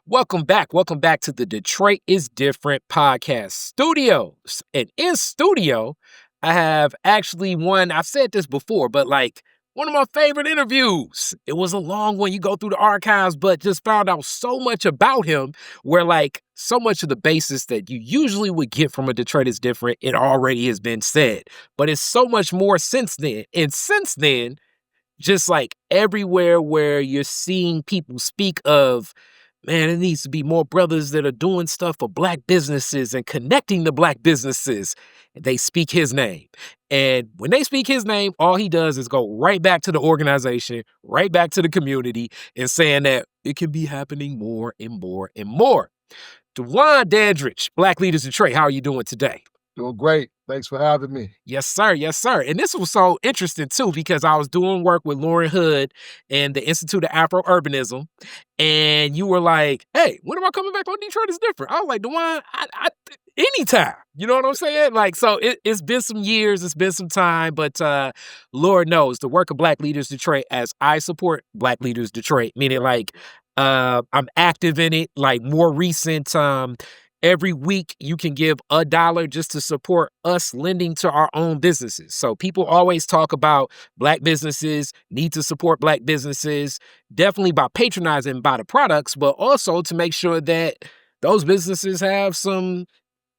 Welcome back. Welcome back to the Detroit is Different podcast studios. And in studio, I have actually I've said this before, but like one of my favorite interviews. It was a long one. You go through the archives, but just found out so much about him where like so much of the basis that you usually would get from a Detroit is Different, it already has been said. But it's so much more since then. And since then, just like everywhere where you're seeing people speak of, man, it needs to be more brothers that are doing stuff for Black businesses and connecting the Black businesses. They speak his name. And when they speak his name, all he does is go right back to the organization, right back to the community, and saying that it can be happening more and more and more. Dwan Dandridge, Black Leaders Detroit, how are you doing today? Doing great. Thanks for having me. Yes, sir. Yes, sir. And this was so interesting, too, because I was doing work with Lauren Hood and the Institute of Afro-Urbanism. And you were like, hey, when am I coming back on Detroit is Different? I was like, Dwan, anytime. You know what I'm saying? Like, so it's been some years, it's been some time, but Lord knows the work of Black Leaders Detroit, as I support Black Leaders Detroit, meaning like I'm active in it, like more recent. Every week, you can give $1 just to support us lending to our own businesses. So people always talk about Black businesses, need to support Black businesses, definitely by patronizing by the products, but also to make sure that those businesses have some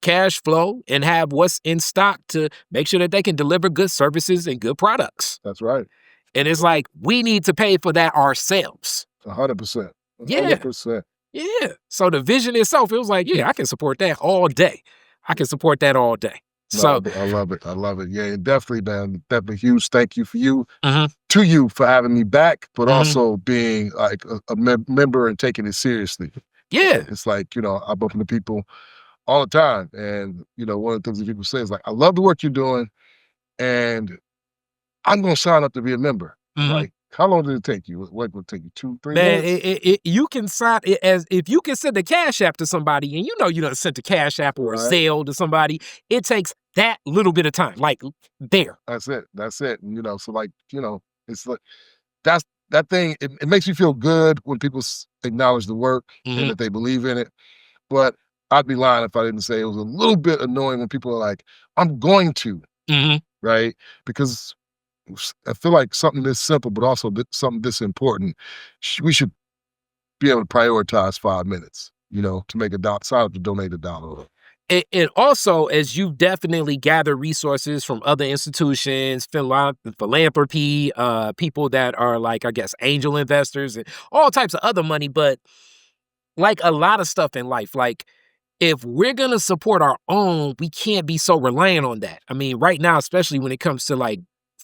cash flow and have what's in stock to make sure that they can deliver good services and good products. That's right. And it's like, we need to pay for that ourselves. 100%. Yeah. 100%. Yeah. So the vision itself, it was like, yeah, I can support that all day. I can support that all day. So I love it. I love it. Yeah, and definitely, man. Definitely huge thank you for you, Mhm. to you for having me back, but Mhm. also being like a member and taking it seriously. Yeah. It's like, I bump into people all the time. And, one of the things that people say is like, I love the work you're doing and I'm going to sign up to be a member. Mhm. Like, how long did it take you? What would it take you? 2-3 Man, minutes? you can sign it as if you can send a Cash App to somebody and you done sent a Cash App or a Right. Zelle to somebody. It takes that little bit of time, like there. That's it. That's it. And, so like, it's like, that's that thing. It makes me feel good when people acknowledge the work Mhm. and that they believe in it. But I'd be lying if I didn't say it was a little bit annoying when people are like, I'm going to, Mhm. right? Because I feel like something this simple, but also something this important, we should be able to prioritize 5 minutes, to make sign up to donate $1. And also, as you've definitely gathered resources from other institutions, philanthropy, people that are like, I guess, angel investors and all types of other money, but like a lot of stuff in life, like if we're going to support our own, we can't be so reliant on that. I mean, right now, especially when it comes to like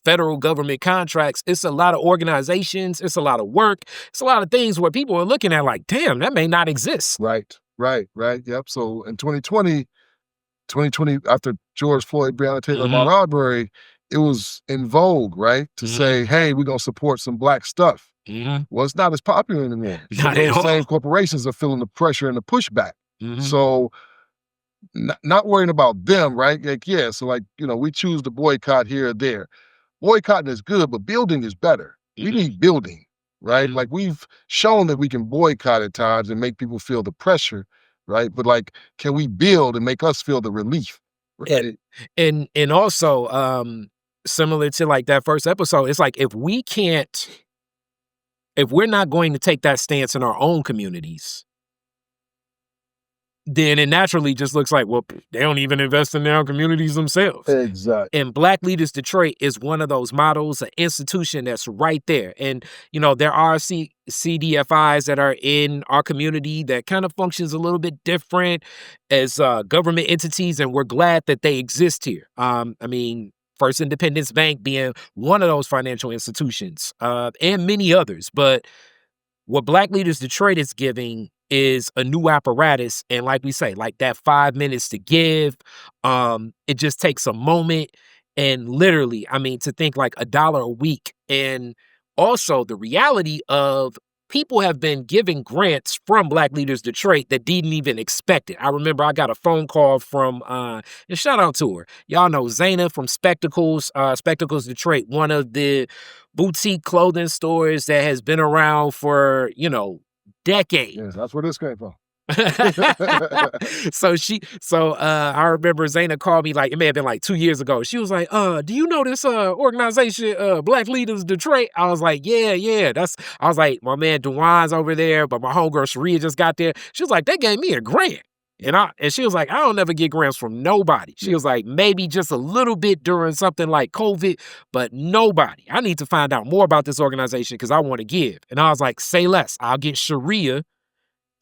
federal government contracts, it's a lot of organizations, it's a lot of work, it's a lot of things where people are looking at like, damn, that may not exist. Right. Yep. So in 2020, after George Floyd, Breonna Taylor, Mhm. Ahmaud Arbery, it was in vogue, right? To Mhm. say, hey, we're going to support some Black stuff. Mhm. Well, it's not as popular anymore. Because Not at those all. same corporations are feeling the pressure and the pushback. Mhm. So not worrying about them, right? Like, yeah, so like, we choose to boycott here or there. Boycotting is good, but building is better. We Mhm. need building, right? Mhm. Like we've shown that we can boycott at times and make people feel the pressure, right? But like, can we build and make us feel the relief? Right? And also, similar to like that first episode, it's like if we're not going to take that stance in our own communities, then it naturally just looks like, well, they don't even invest in their own communities themselves. Exactly. And Black Leaders Detroit is one of those models, an institution that's right there. And, there are CDFIs that are in our community that kind of functions a little bit different as government entities, and we're glad that they exist here. I mean, First Independence Bank being one of those financial institutions, and many others. But what Black Leaders Detroit is giving is a new apparatus. And like we say, like that 5 minutes to give, it just takes a moment. And literally, I mean, to think like $1 a week. And also the reality of people have been giving grants from Black Leaders Detroit that didn't even expect it. I remember I got a phone call from, and shout out to her. Y'all know Zaina from Spectacles Detroit, one of the boutique clothing stores that has been around for, decade. Yes, that's where this came from. So I remember Zaina called me, like, it may have been like 2 years ago. She was like, do you know this organization, Black Leaders Detroit? I was like, yeah. I was like, my man Dwan's over there, but my homegirl Sharia just got there. She was like, they gave me a grant. And she was like, I don't ever get grants from nobody. She was like, maybe just a little bit during something like COVID, but nobody. I need to find out more about this organization because I want to give. And I was like, say less. I'll get Sharia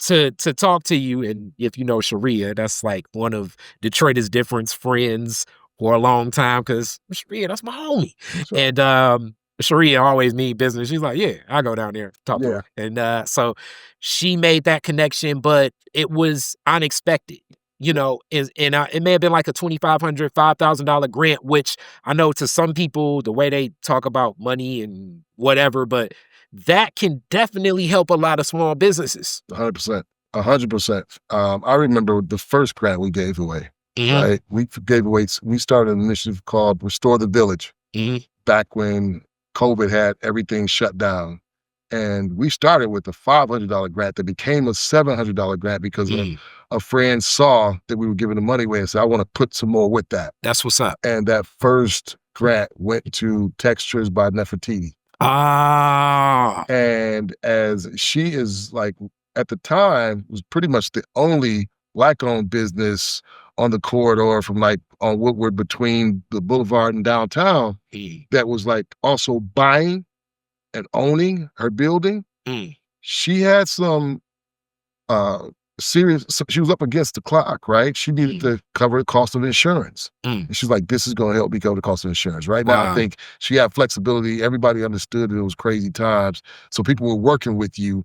to talk to you. And if you know Sharia, that's like one of Detroit is Different's friends for a long time, because Sharia, that's my homie. That's right. And Sharia always mean business. She's like, yeah, I go down there, talk to Yeah. her. And so she made that connection, but it was unexpected. You know, it may have been like a $2,500, $5,000 grant, which I know to some people, the way they talk about money and whatever, but that can definitely help a lot of small businesses. 100%. 100%. I remember the first grant we gave away, right? We started an initiative called Restore the Village back when COVID had everything shut down. And we started with a $500 grant that became a $700 grant because a friend saw that we were giving the money away and said, I want to put some more with that. That's what's up. And that first grant went to Textures by Nefertiti. Ah. And as she is, like, at the time, was pretty much the only Black-owned business on the corridor from, like, on Woodward between the boulevard and downtown that was, like, also buying and owning her building. She had some serious, she was up against the clock, right? She needed to cover the cost of insurance. And she's like, this is going to help me cover the cost of insurance. Right now, I think she had flexibility. Everybody understood that it was crazy times. So people were working with you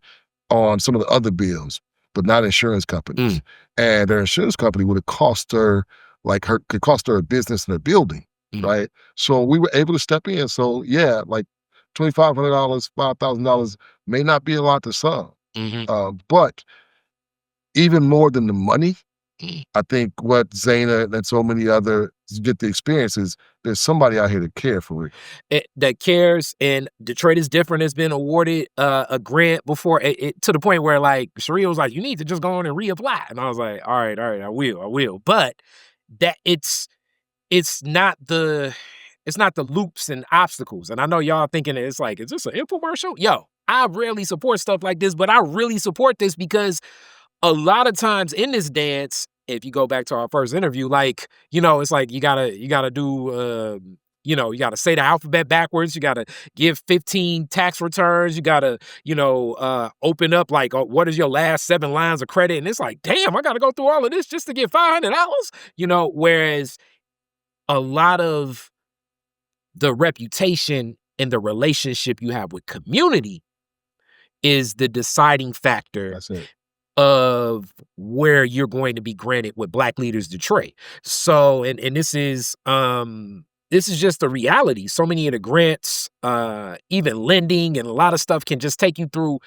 on some of the other bills, but not insurance companies. And their insurance company would have cost her, could cost her a business and a building, right? So we were able to step in. So yeah, like $2,500, $5,000 may not be a lot to some, but even more than the money, I think what Zaina and so many others get the experience is there's somebody out here to care for it. That cares. And Detroit is Different has been awarded a grant before, to the point where, like, Sharia was like, you need to just go on and reapply. And I was like, all right, I will. But that it's not the loops and obstacles. And I know y'all thinking it's like, is this an infomercial? Yo, I rarely support stuff like this, but I really support this because a lot of times in this dance, if you go back to our first interview, like, you know, it's like you gotta do, you gotta say the alphabet backwards. You gotta give 15 tax returns. You gotta, open up, like, what is your last 7 lines of credit? And it's like, damn, I gotta go through all of this just to get $500. Whereas a lot of the reputation and the relationship you have with community is the deciding factor. That's it. Of where you're going to be granted with Black Leaders Detroit. So, and this is just the reality. So many of the grants, even lending and a lot of stuff can just take you through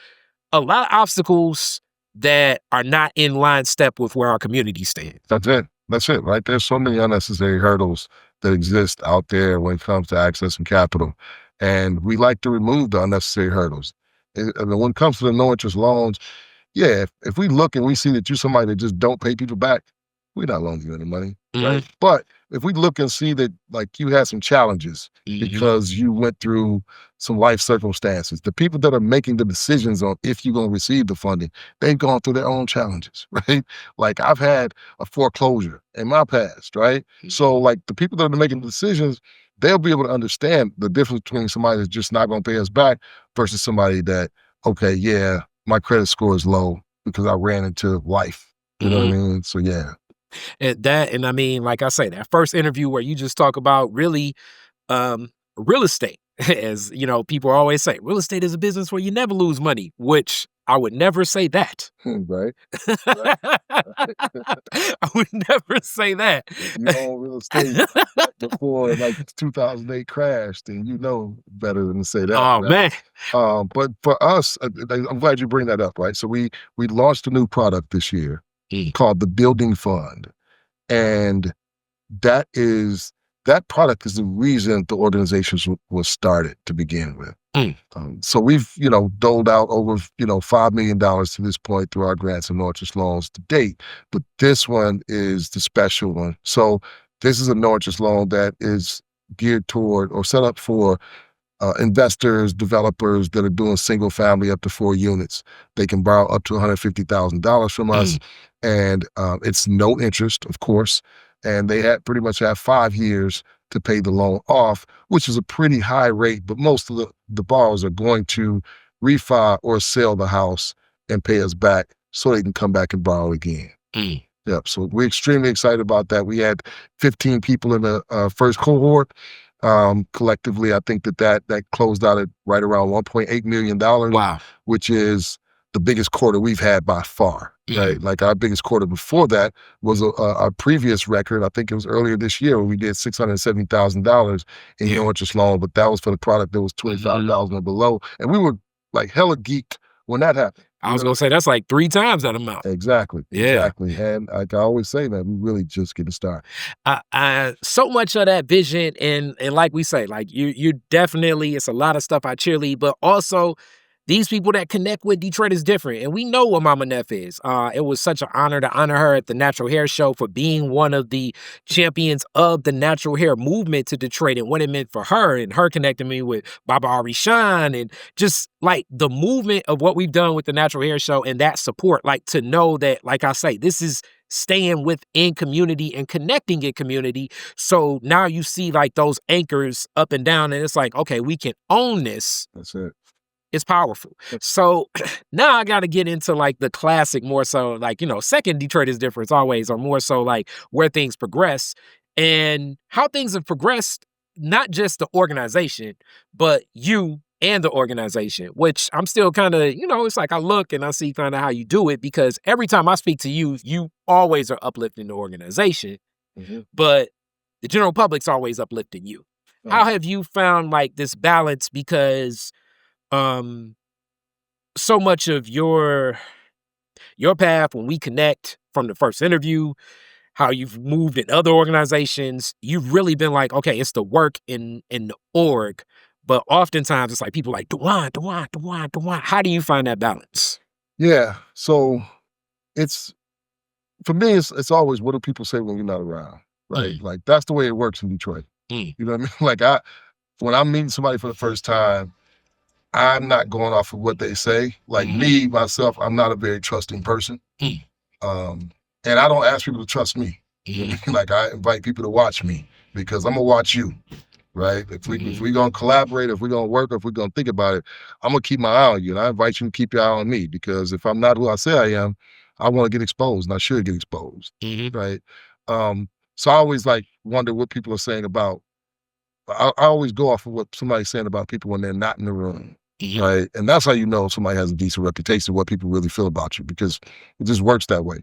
a lot of obstacles that are not in line step with where our community stands. That's it, right? There's so many unnecessary hurdles that exist out there when it comes to accessing capital. And we like to remove the unnecessary hurdles. And when it comes to the no interest loans, yeah, if we look and we see that you're somebody that just don't pay people back, we're not loaning you any money, right? But if we look and see that, like, you had some challenges because you went through some life circumstances, the people that are making the decisions on if you're going to receive the funding, they've gone through their own challenges, right? Like, I've had a foreclosure in my past, right? So, like, the people that are making the decisions, they'll be able to understand the difference between somebody that's just not going to pay us back versus somebody that, okay, yeah, my credit score is low because I ran into life. You know what I mean? So yeah. And I mean, like I say, that first interview where you just talk about really real estate. As you know, people always say, real estate is a business where you never lose money, which I would never say that. Right. I would never say that. If you own real estate before, like, 2008 crashed, and you know better than to say that. Oh, man. But for us, I'm glad you bring that up, right? So we launched a new product this year called the Building Fund. And that product is the reason the organization was started to begin with. So we've, doled out over, $5 million to this point through our grants and no-interest loans to date. But this one is the special one. So this is a no-interest loan that is geared toward or set up for investors, developers that are doing single family up to 4 units. They can borrow up to $150,000 from us, and it's no interest, of course. And they pretty much have 5 years to pay the loan off, which is a pretty high rate. But most of the borrowers are going to refi or sell the house and pay us back so they can come back and borrow again. Yep. So we're extremely excited about that. We had 15 people in the first cohort. Collectively, I think that closed out at right around $1.8 million. Wow. Which is the biggest quarter we've had by far. Right. Like our biggest quarter before that was a previous record. I think it was earlier this year when we did $670,000 in no interest loan, but that was for the product that was $25,000 or below. And we were like hella geeked when that happened. I was going to say that's like 3 times that amount. Exactly. Yeah. Exactly. And like I always say, man, we really just getting started. So much of that vision and like we say, like you definitely, it's a lot of stuff I cheerlead, but also these people that connect with Detroit is different. And we know what Mama Neff is. It was such an honor to honor her at the Natural Hair Show for being one of the champions of the natural hair movement to Detroit and what it meant for her and her connecting me with Baba Arishan and just like the movement of what we've done with the Natural Hair Show and that support, like to know that, like I say, this is staying within community and connecting in community. So now you see like those anchors up and down and it's like, okay, we can own this. That's it. It's powerful. So now I got to get into like the classic more so like, second Detroit is different always, or more so like where things progress and how things have progressed, not just the organization, but you and the organization, which I'm still kind of, it's like I look and I see kind of how you do it because every time I speak to you, you always are uplifting the organization, but the general public's always uplifting you. How have you found like this balance? Because so much of your path when we connect from the first interview, how you've moved in other organizations, you've really been like, okay, it's the work in the org, but oftentimes it's like people like Dwan. How do you find that balance? Yeah, so it's for me. It's always what do people say when you're not around, right? Like that's the way it works in Detroit. You know what I mean? Like when I'm meeting somebody for the first time, I'm not going off of what they say. Like me, myself, I'm not a very trusting person. And I don't ask people to trust me. You know what I mean? Like I invite people to watch me because I'm gonna watch you, right? If we gonna collaborate, if we're gonna work, or if we're gonna think about it, I'm gonna keep my eye on you. And I invite you to keep your eye on me because if I'm not who I say I am, I wanna get exposed and I should get exposed, right? So I always like wonder what people are saying about, I always go off of what somebody's saying about people when they're not in the room, right? And that's how you know somebody has a decent reputation, what people really feel about you, because it just works that way.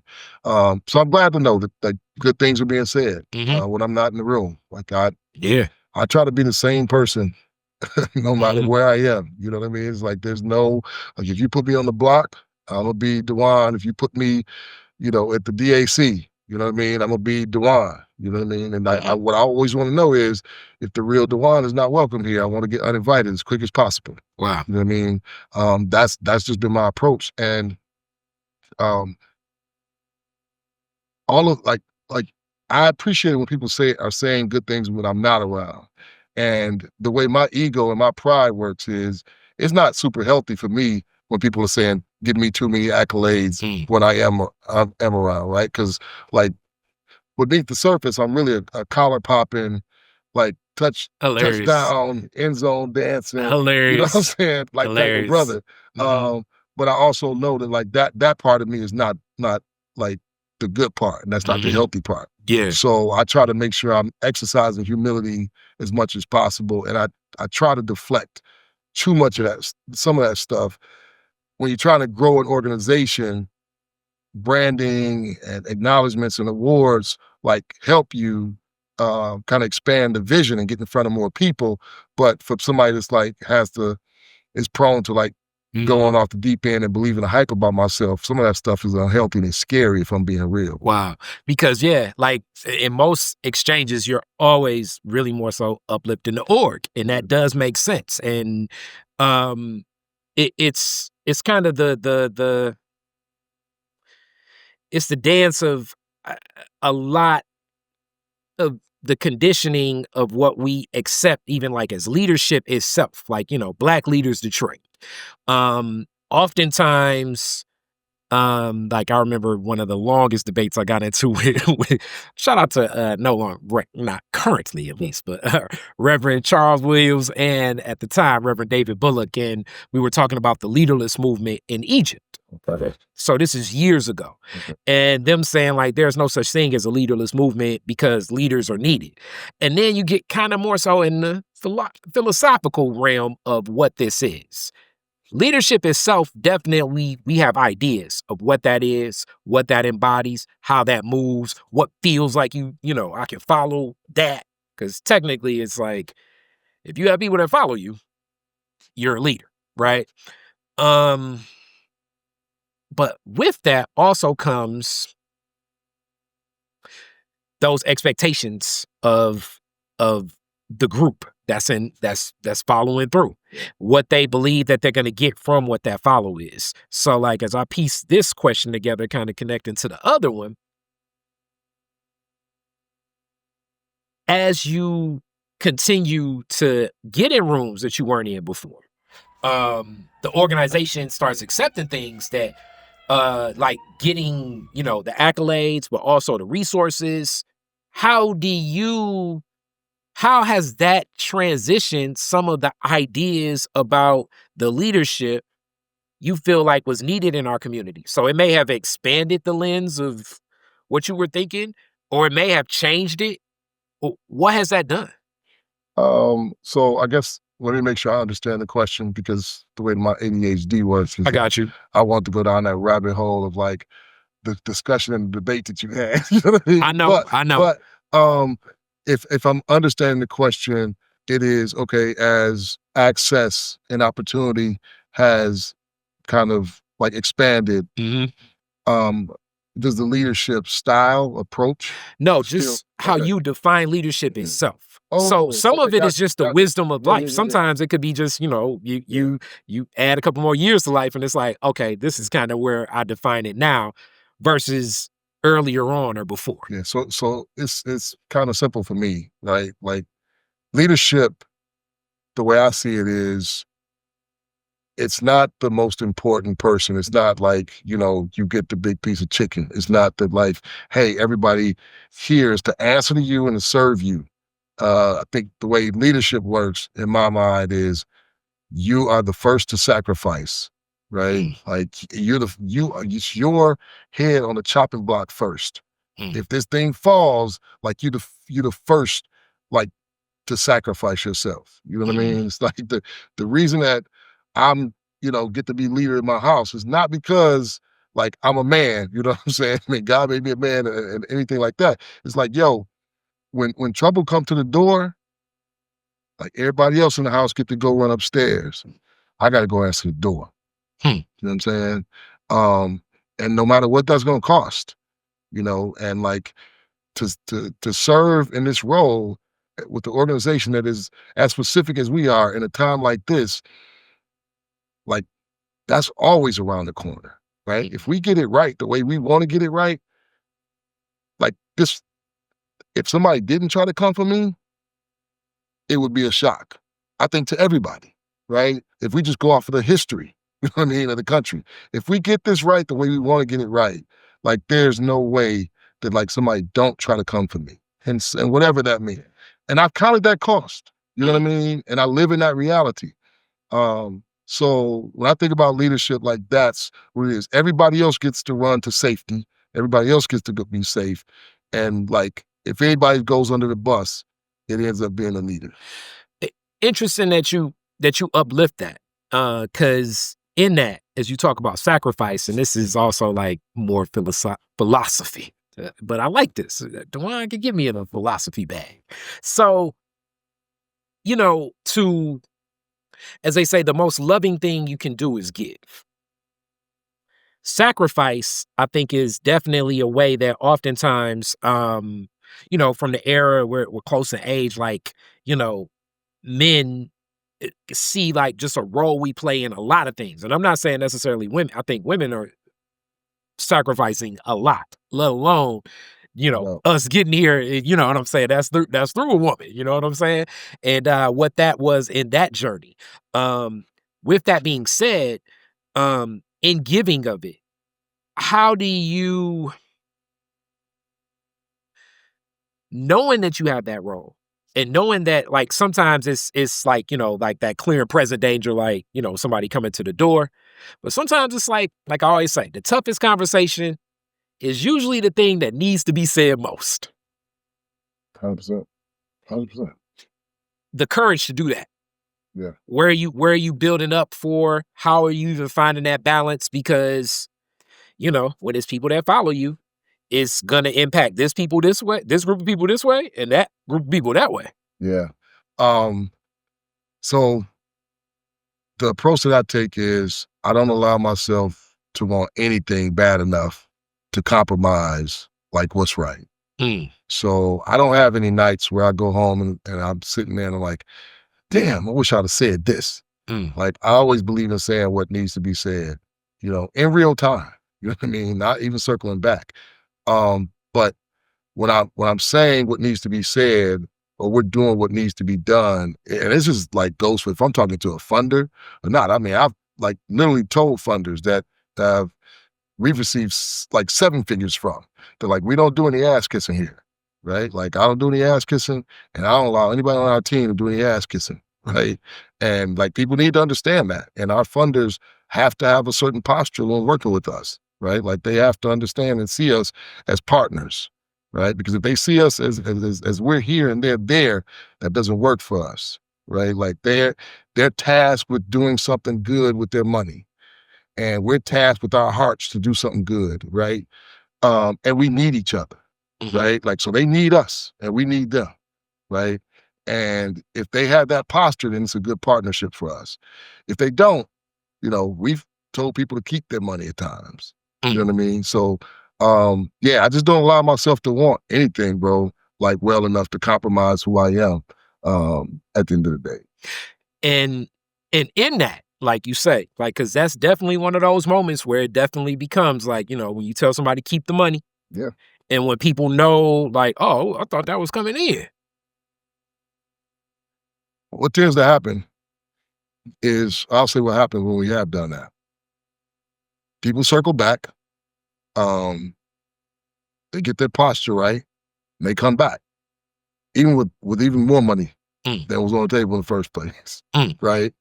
So I'm glad to know that good things are being said when I'm not in the room. Like I try to be the same person no matter where I am. You know what I mean? It's like there's no, like if you put me on the block, I'm gonna be Dwan. If you put me, at the DAC, you know what I mean? I'm gonna be Dwan. You know what I mean? And what I always want to know is if the real Dwan is not welcome here, I want to get uninvited as quick as possible. Wow. You know what I mean? That's just been my approach. And all of like I appreciate it when people are saying good things when I'm not around. And the way my ego and my pride works is it's not super healthy for me when people are saying, give me too many accolades when I am around, right? Because like beneath the surface, I'm really a collar popping, like touchdown, end zone dancing. Hilarious. You know what I'm saying? Like type of brother. But I also know that like that part of me is not like the good part, and that's not the healthy part. Yeah. So I try to make sure I'm exercising humility as much as possible, and I try to deflect too much of that, some of that stuff. When you're trying to grow an organization, branding and acknowledgments and awards like help you kind of expand the vision and get in front of more people. But for somebody that's like is prone to like going off the deep end and believing the hype about myself, some of that stuff is unhealthy and it's scary if I'm being real. Wow. Because like in most exchanges, you're always really more so uplifting the org. And that does make sense. And It's kind of it's the dance of a lot of the conditioning of what we accept, even like as leadership itself, like, Black Leaders Detroit. Oftentimes, like I remember one of the longest debates I got into with shout out to no longer, not currently at least, but Reverend Charles Williams and at the time Reverend David Bullock, and we were talking about the leaderless movement in Egypt. Okay. So this is years ago, and them saying like there's no such thing as a leaderless movement because leaders are needed, and then you get kind of more so in the philosophical realm of what this is. Leadership itself, definitely, we have ideas of what that is, what that embodies, how that moves, what feels like I can follow that. Because technically, it's like, if you have people that follow you, you're a leader, right? But with that also comes those expectations of the group that's following through, what they believe that they're going to get from what that follow is. So like, as I piece this question together, kind of connecting to the other one, as you continue to get in rooms that you weren't in before, the organization starts accepting things that like getting, the accolades, but also the resources. How has that transitioned some of the ideas about the leadership you feel like was needed in our community? So it may have expanded the lens of what you were thinking, or it may have changed it. What has that done? So I guess let me make sure I understand the question, because the way my ADHD works is I got you. I want to go down that rabbit hole of like the discussion and debate that you had. You know what I mean? I know. But if I'm understanding the question, it is okay, as access and opportunity has kind of like expanded. Um, does the leadership style approach? No, just how you define leadership itself. So Oh, some of okay, it is got you, just the got you. wisdom of Yeah, life. yeah, yeah. Sometimes it could be just, you add a couple more years to life and it's like, okay, this is kind of where I define it now versus earlier on or before. Yeah, so it's kind of simple for me, right? Like leadership, the way I see it is, it's not the most important person. It's not like, you get the big piece of chicken. It's not that like, hey, everybody here is to answer to you and to serve you. I think the way leadership works in my mind is you are the first to sacrifice, right? Like it's your head on the chopping block first. If this thing falls, like you the first, like, to sacrifice yourself. You know what I mean? It's like the reason that I'm, get to be leader in my house is not because like I'm a man, you know what I'm saying? I mean, God made me a man and anything like that. It's like, yo, when trouble come to the door, like everybody else in the house get to go run upstairs. I gotta go answer the door. You know what I'm saying? And no matter what that's gonna cost, and like to serve in this role with the organization that is as specific as we are in a time like this, like that's always around the corner, right? If we get it right the way we want to get it right, like this, if somebody didn't try to come for me, it would be a shock, I think, to everybody, right? If we just go off of the history, you know what I mean, of the country. If we get this right the way we want to get it right, like there's no way that like somebody don't try to come for me. And whatever that means. And I've counted that cost, you know what I mean? And I live in that reality. So when I think about leadership, like that's what it is. Everybody else gets to run to safety. Everybody else gets to be safe. And like, if anybody goes under the bus, it ends up being a leader. Interesting that you uplift that, because in that, as you talk about sacrifice, and this is also like more philosophy, but I like this. Dwan can give me a philosophy bag. So, as they say, the most loving thing you can do is give. Sacrifice, I think, is definitely a way that oftentimes, from the era where we're close in age, like, men see like just a role we play in a lot of things. And I'm not saying necessarily women. I think women are sacrificing a lot, let alone, No. us getting here. You know what I'm saying? That's through a woman. You know what I'm saying? And what that was in that journey. With that being said, in giving of it, how do you, knowing that you have that role and knowing that like sometimes it's like, like that clear and present danger, like, somebody coming to the door. But sometimes it's like I always say, the toughest conversation is usually the thing that needs to be said most. 100%. 100%. The courage to do that. Yeah. Where are you building up for? How are you even finding that balance? Because, when it's people that follow you, it's gonna impact this people this way, this group of people this way, and that group of people that way. Yeah. So the approach that I take is I don't allow myself to want anything bad enough to compromise like what's right. Mm. So I don't have any nights where I go home and I'm sitting there and I'm like, damn, I wish I'd have said this. Mm. Like I always believe in saying what needs to be said, in real time. You know what I mean? Not even circling back. But when I'm saying what needs to be said, or we're doing what needs to be done, and this is like goes for if I'm talking to a funder or not. I mean, I've like literally told funders that we've received like 7 figures from. They're like, we don't do any ass kissing here, right? Like I don't do any ass kissing, and I don't allow anybody on our team to do any ass kissing, right? And like people need to understand that, and our funders have to have a certain posture when working with us, right? Like they have to understand and see us as partners, right? Because if they see us as we're here and they're there, that doesn't work for us, right? Like they're tasked with doing something good with their money, and we're tasked with our hearts to do something good, right? And we need each other, Mhm. right? Like so they need us and we need them, right? And if they have that posture, then it's a good partnership for us. If they don't, we've told people to keep their money at times. You know what I mean? So, yeah, I just don't allow myself to want anything, bro, like well enough to compromise who I am at the end of the day. And in that, like you say, like, because that's definitely one of those moments where it definitely becomes like, when you tell somebody keep the money. Yeah. And when people know, like, oh, I thought that was coming in. What tends to happen is, I'll say what happens when we have done that. People circle back, they get their posture right, and they come back, even with even more money than was on the table in the first place, right?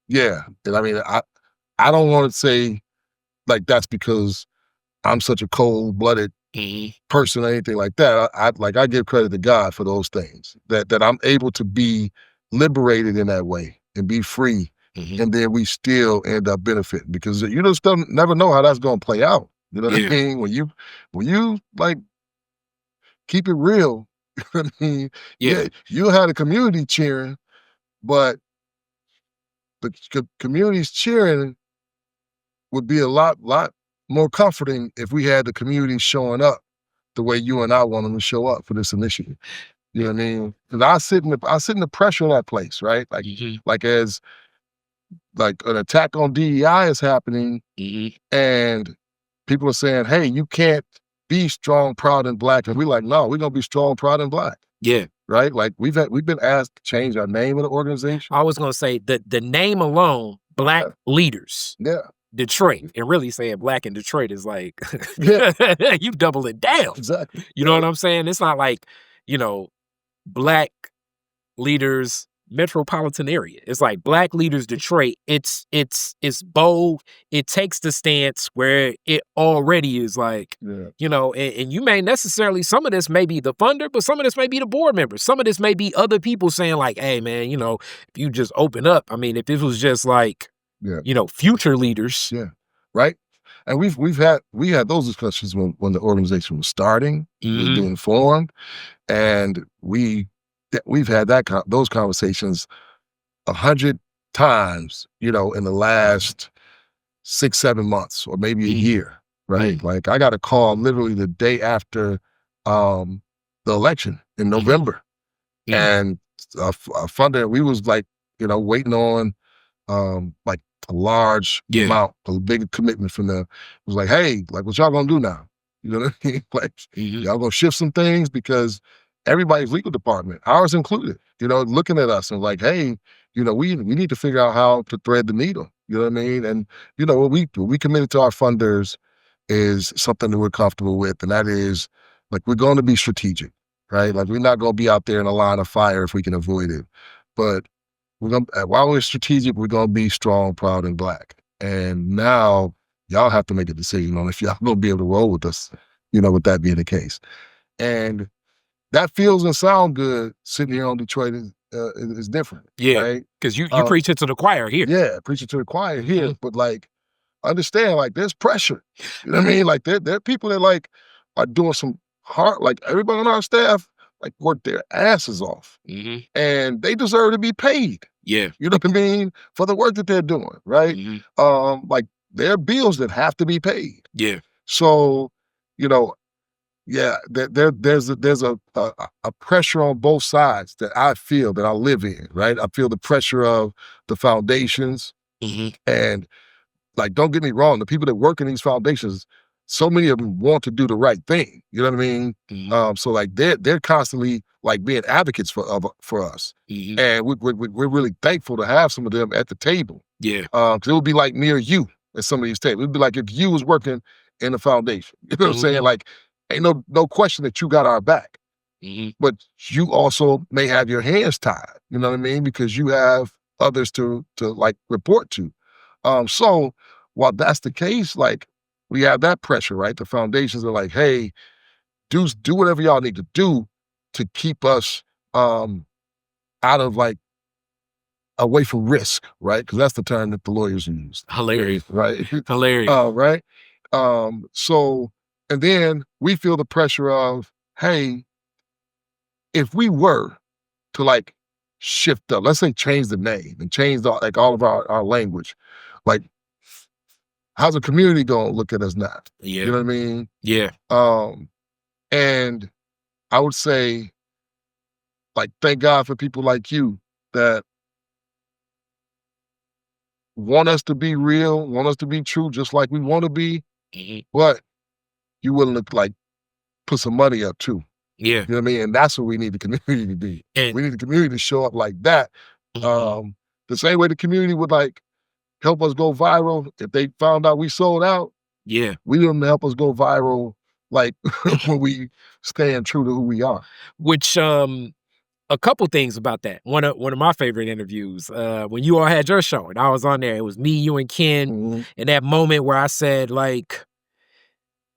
Yeah, and I mean, I don't want to say like that's because I'm such a cold-blooded person or anything like that. I give credit to God for those things, that I'm able to be liberated in that way and be free, and then we still end up benefiting because you just don't never know how that's going to play out. You know what I mean? When you like keep it real, you know what I mean? Yeah, you'll have the community cheering, but the community's cheering would be a lot more comforting if we had the community showing up the way you and I want them to show up for this initiative. You know what I mean? Because I sit in the pressure of that place, right? Like as like an attack on DEI is happening, and people are saying, "Hey, you can't be strong, proud, and Black," and we're like, "No, we're gonna be strong, proud, and Black." Yeah. Right? Like we've been asked to change our name of the organization. I was gonna say the name alone, Black Leaders. Yeah. Detroit, and really saying Black in Detroit is like, Yeah. you double it down. Exactly. You know what I'm saying? It's not like, Black Leaders metropolitan area. It's like Black Leaders Detroit. It's bold. It takes the stance where it already is like, and you may necessarily, some of this may be the funder, but some of this may be the board members. Some of this may be other people saying like, hey man, if you just open up, I mean, if this was just like, future leaders. Yeah. Right. And we had those discussions when the organization was starting, was being formed, and we've had those conversations 100 times, in the last 6-7 months or maybe a year, right? Like I got a call literally the day after the election in November, and a funder. We was like, waiting on like a large amount, a big commitment from them. It was like, hey, like what y'all gonna do now? You know what I mean? Like y'all gonna shift some things because everybody's legal department, ours included, looking at us and like, hey, we need to figure out how to thread the needle. You know what I mean? And what we committed to our funders is something that we're comfortable with, and that is like we're going to be strategic, right? Like we're not going to be out there in a line of fire if we can avoid it, but while we're strategic, we're gonna be strong, proud, and Black. And now y'all have to make a decision on if y'all gonna be able to roll with us, with that being the case. And that feels and sound good sitting here on Detroit is different. Yeah, right? Because you preach it to the choir here. Yeah, preach it to the choir here, but like understand, like there's pressure. You know what I mean? Like there are people that like are doing some hard, like everybody on our staff like work their asses off. And they deserve to be paid. Yeah. You know what I mean? For the work that they're doing, right? Like there are bills that have to be paid. Yeah. So, there's a pressure on both sides that I feel that I live in, right? I feel the pressure of the foundations and like, don't get me wrong, the people that work in these foundations, so many of them want to do the right thing. You know what I mean? So like they're constantly like being advocates for us, and we're really thankful to have some of them at the table. Yeah, because it would be like near you at some of these tables. It'd be like if you was working in the foundation. You know what I'm saying? Like, ain't no question that you got our back, but you also may have your hands tied. You know what I mean? Because you have others to like report to. So while that's the case, like we have that pressure, right? The foundations are like, hey, do whatever y'all need to do to keep us out of like away from risk, right? Because that's the term that the lawyers use. Hilarious. Right? Hilarious. Right? So, and then we feel the pressure of, hey, if we were to like shift up, let's say change the name and change like all of our language, like how's the community gonna look at us now? Yeah. You know what I mean? Yeah. And I would say, like, thank God for people like you that want us to be real, want us to be true, just like we want to be, but you willing to like put some money up too. Yeah. You know what I mean? And that's what we need the community to be. We need the community to show up like that. The same way the community would like help us go viral if they found out we sold out. Yeah. We need them to help us go viral, like when we stand true to who we are. Which a couple things about that. One of my favorite interviews, when you all had your show and I was on there, it was me, you, and Ken, and that moment where I said, like,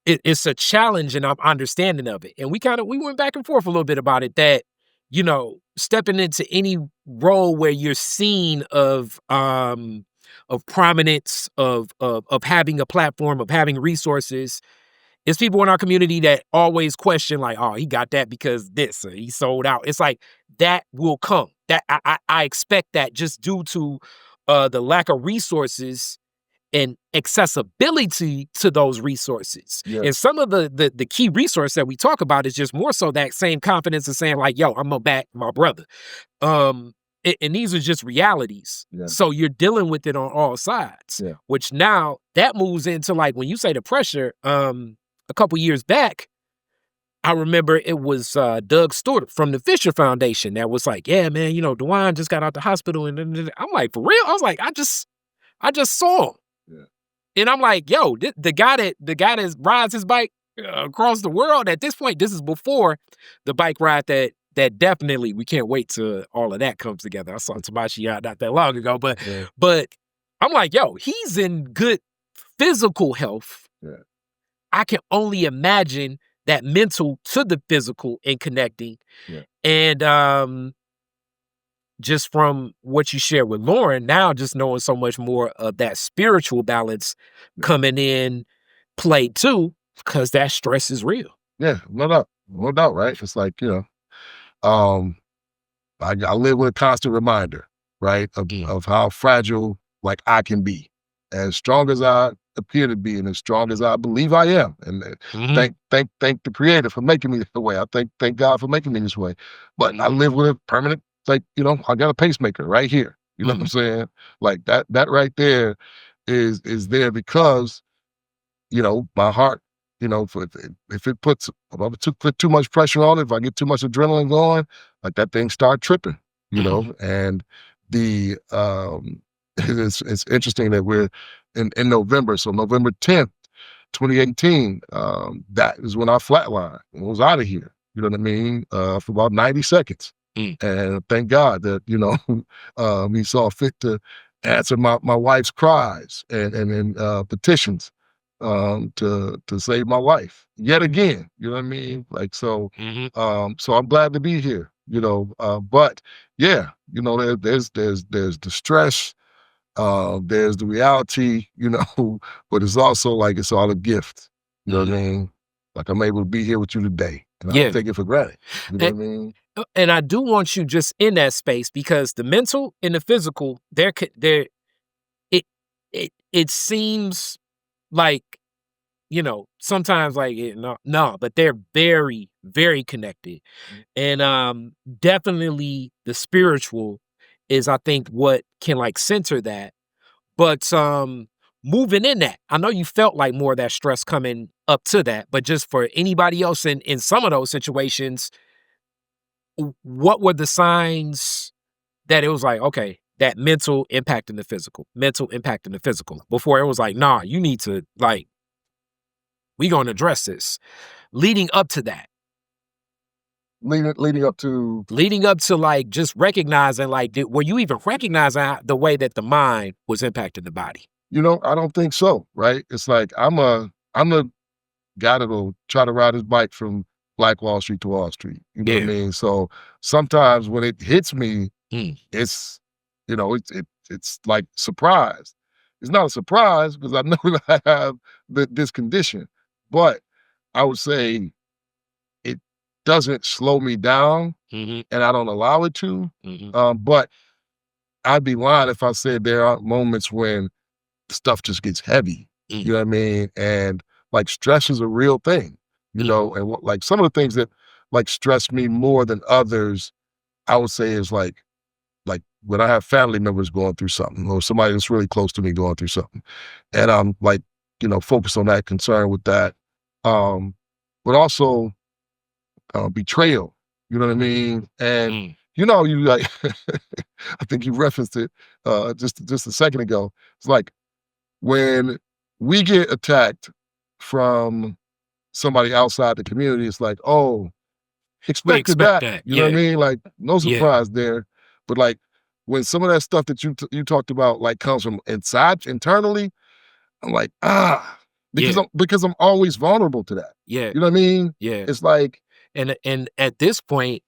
it's a challenge and I'm understanding of it. And we went back and forth a little bit about it, that, stepping into any role where you're seen of prominence, of having a platform, of having resources, it's people in our community that always question, like, oh, he got that because this, or he sold out. It's like, that will come. That I expect that, just due to the lack of resources and accessibility to those resources. Yeah. And some of the key resource that we talk about is just more so that same confidence of saying, like, yo, I'm gonna back my brother. And these are just realities. Yeah. So you're dealing with it on all sides, which now that moves into, like, when you say the pressure, a couple years back, I remember it was Doug Stewart from the Fisher Foundation that was like, yeah, man, Dwan just got out the hospital. And I'm like, for real? I was like, I just saw him. Yeah. And I'm like, yo, the guy that rides his bike across the world at this point, this is before the bike ride that definitely, we can't wait till all of that comes together. I saw Tamashi out not that long ago, but I'm like, yo, he's in good physical health. Yeah. I can only imagine that mental to the physical and connecting. Yeah. And just from what you shared with Lauren, now just knowing so much more of that spiritual balance coming in play too, because that stress is real. Yeah, no doubt, right? It's like, I live with a constant reminder, right, of how fragile like I can be, as strong as I appear to be, and as strong as I believe I am. And thank the Creator for making me this way. I thank God for making me this way. But I live with a permanent It's like, I got a pacemaker right here. You know what I'm saying? Like that right there is there because, my heart, if it puts, if I put too much pressure on it, if I get too much adrenaline going, like that thing start tripping, and the, it's interesting that we're in November. So November 10th, 2018, that is when I flatlined and was out of here. You know what I mean? For about 90 seconds. And thank God that, he saw fit to answer my wife's cries and petitions to save my life yet again. You know what I mean? Like, so so I'm glad to be here, but yeah, there's the stress, there's the reality, but it's also like it's all a gift. You know what I mean? Like I'm able to be here with you today, and I don't take it for granted. You know what I mean? And I do want you just in that space because the mental and the physical, it seems like, sometimes like no, but they're very, very connected. And definitely the spiritual is, I think, what can like center that. But moving in that, I know you felt like more of that stress coming up to that, but just for anybody else in some of those situations, what were the signs that it was like, okay, that mental impacting the physical, before it was like, nah, you need to, like, we gonna address this. Leading up to that. Leading up to like just recognizing, like, were you even recognizing the way that the mind was impacting the body? I don't think so, right? It's like I'm a guy that'll try to ride his bike from Black Wall Street to Wall Street. You know what I mean? So sometimes when it hits me, it's it's like surprise. It's not a surprise because I know that I have this condition, but I would say it doesn't slow me down, and I don't allow it to. But I'd be lying if I said there aren't moments when stuff just gets heavy. You know what I mean? And like stress is a real thing, and like some of the things that like stress me more than others, I would say is like when I have family members going through something or somebody that's really close to me going through something. And I'm like, focused on that, concerned with that. But also betrayal, you know what I mean? And you like, I think you referenced it just a second ago. It's like when we get attacked from somebody outside the community, it's like, oh, expected that. You know what I mean? Like no surprise there. But like when some of that stuff that you talked about like comes from internally, I'm like, because I'm always vulnerable to that. Yeah. You know what I mean? Yeah. It's like, and at this point,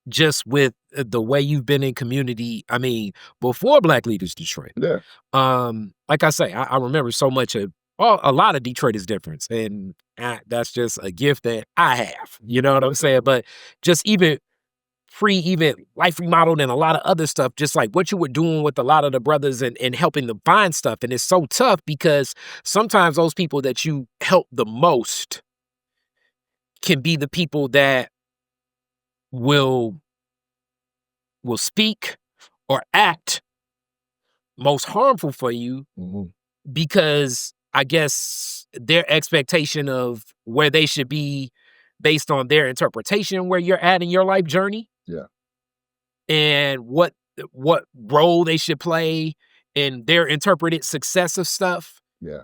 just with the way you've been in community, I mean, before Black Leaders Detroit, like I say, I remember so much of a lot of Detroit is different, and that's just a gift that I have. You know what I'm saying? But just even Life Remodeled and a lot of other stuff, just like what you were doing with a lot of the brothers and helping them find stuff. And it's so tough because sometimes those people that you help the most can be the people that will speak or act most harmful for you because I guess their expectation of where they should be based on their interpretation where you're at in your life journey. Yeah. And what role they should play in their interpreted success of stuff. Yeah.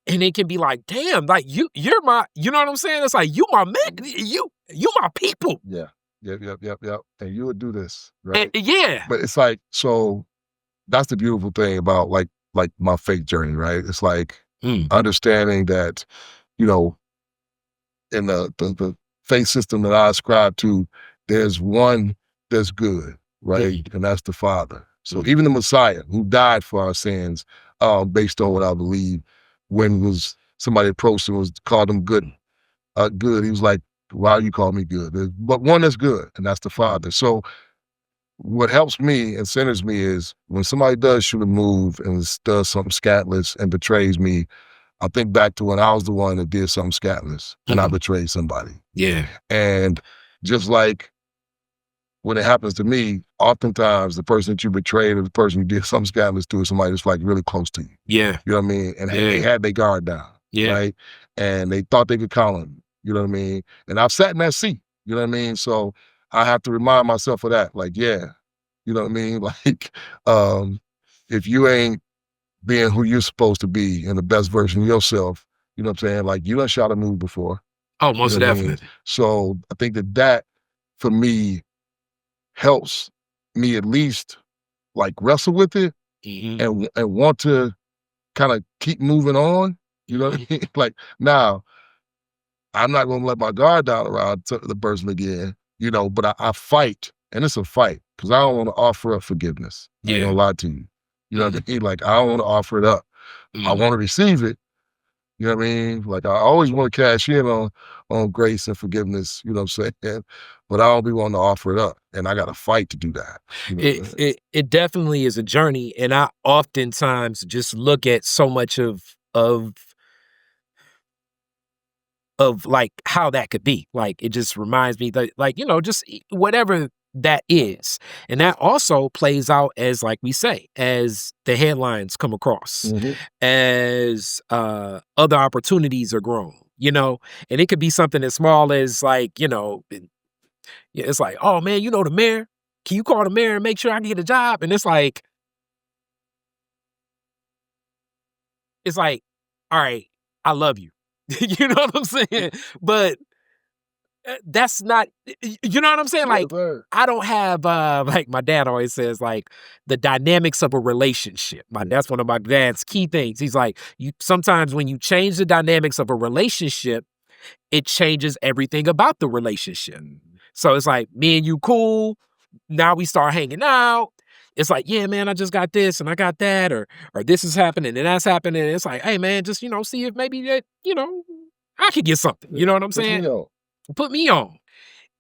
And it can be like, damn, like you're my, you know what I'm saying? It's like, you my man, you my people. Yeah. Yep. And you would do this, right? Yeah. But it's like, so that's the beautiful thing about like my faith journey, right? It's like understanding that, in the faith system that I ascribe to, there's one that's good, right? And that's the Father. So even the Messiah who died for our sins, based on what I believe, when somebody approached him, called him good, he was like, why you call me good? But one that's good, and that's the Father. So what helps me and centers me is when somebody does shoot a move and does something scatless and betrays me, I think back to when I was the one that did something scatless and I betrayed somebody. Yeah. And just like when it happens to me, oftentimes the person that you betrayed or the person you did something scandalous to is somebody that's like really close to you. Yeah. You know what I mean? And Yeah. they had their guard down, Yeah. right? And they thought they could count on you. You know what I mean? And I've sat in that seat. You know what I mean? So I have to remind myself of that. Like, yeah, you know what I mean? Like, if you ain't being who you're supposed to be and the best version of yourself, you know what I'm saying? Like, you done shot a movie before. Oh, You most know what I mean? definitely. So I think that for me helps me at least like wrestle with it Mhm. and want to kind of keep moving on. You know what I mean? Like now, I'm not gonna let my guard down around the person again, you know, but I fight, and it's a fight, because I don't want to offer up forgiveness. I ain't Yeah. gonna lie to you. You know what Mhm. I mean? Like I don't want to offer it up. I Mhm. want to receive it. You know what I mean? Like I always want to cash in on grace and forgiveness, you know what I'm saying? But I don't be wanting to offer it up. And I gotta fight to do that. You know? It definitely is a journey, and I oftentimes just look at so much of like how that could be. Like it just reminds me that like, just whatever that is. And that also plays out as like we say, as the headlines come across, Mhm. as other opportunities are grown, and it could be something as small as like, it's like, oh man, the mayor. Can you call the mayor and make sure I can get a job? And it's like, all right, I love you. You know what I'm saying? But that's not you know what I'm saying? Yes, Like, sir. I don't have, like my dad always says, like, the dynamics of a relationship. That's one of my dad's key things. He's like, you sometimes when you change the dynamics of a relationship, it changes everything about the relationship. So it's like, me and you cool. Now we start hanging out. It's like, yeah, man, I just got this and I got that, or this is happening and that's happening. It's like, hey man, just see if maybe that, I could get something. You know what I'm Put saying? me on. Put me on.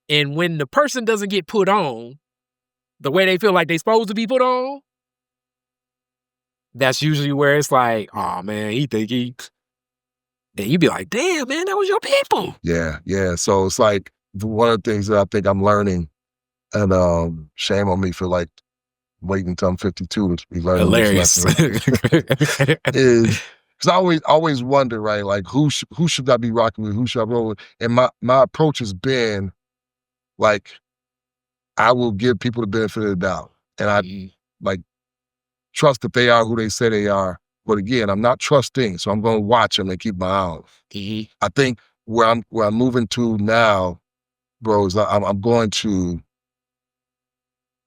And when the person doesn't get put on the way they feel like they supposed to be put on, that's usually where it's like, oh man, he think he, and you be like, damn, man, that was your people. Yeah, yeah. So it's like one of the things that I think I'm learning, and shame on me for like waiting until I'm 52 to be learning this Hilarious. lesson, is because I always wonder, right? Like who should I be rocking with? Who should I roll with? And my approach has been like I will give people the benefit of the doubt, and I Mhm, like trust that they are who they say they are. But again, I'm not trusting, so I'm going to watch them and keep my eye on 'em. mhm, I think where I'm moving to now, bro, is I'm going to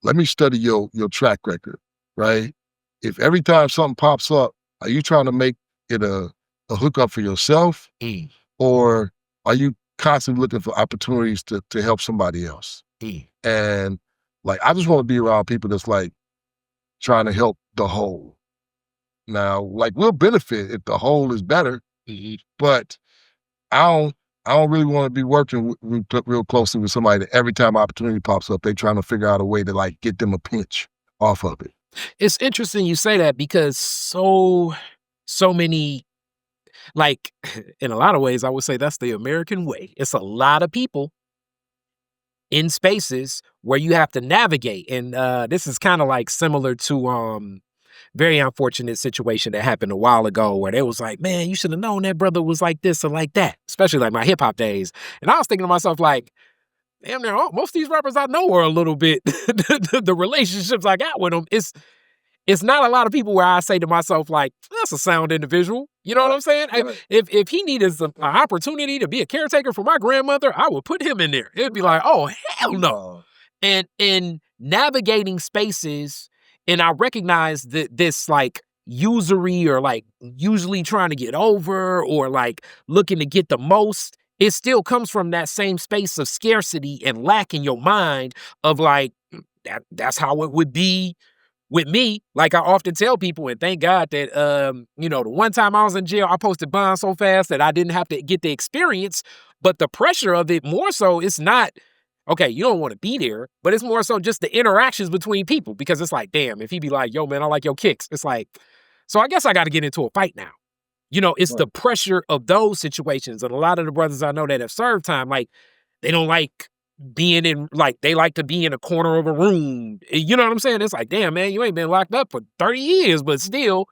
let me study your track record, right? If every time something pops up, are you trying to make it a hookup for yourself, mm, or are you constantly looking for opportunities to help somebody else? mm, And like, I just want to be around people that's like trying to help the whole. Now, like, we'll benefit if the whole is better, mhm. but I don't. I don't really want to be working real closely with somebody that every time opportunity pops up, they trying to figure out a way to like get them a pinch off of it. It's interesting you say that because so many, like, in a lot of ways, I would say that's the American way. It's a lot of people in spaces where you have to navigate. And this is kind of like similar to very unfortunate situation that happened a while ago where they was like, man, you should have known that brother was like this or like that, especially like my hip hop days. And I was thinking to myself, like, damn, most of these rappers I know are a little bit the relationships I got with them. It's not a lot of people where I say to myself, like, that's a sound individual. You know what I'm saying? Right. If he needed an opportunity to be a caretaker for my grandmother, I would put him in there. It'd be like, oh hell no. And in navigating spaces, and I recognize that this like usury or like usually trying to get over or like looking to get the most, it still comes from that same space of scarcity and lack in your mind of like, that's how it would be with me. Like I often tell people, and thank God that the one time I was in jail, I posted bond so fast that I didn't have to get the experience. But the pressure of it more so, it's not okay, you don't want to be there, but it's more so just the interactions between people because it's like, damn, if he be like, yo, man, I like your kicks. It's like, so I guess I got to get into a fight now. It's Right. the pressure of those situations. And a lot of the brothers I know that have served time, like, they don't like being in, like, they like to be in a corner of a room. You know what I'm saying? It's like, damn, man, you ain't been locked up for 30 years, but still,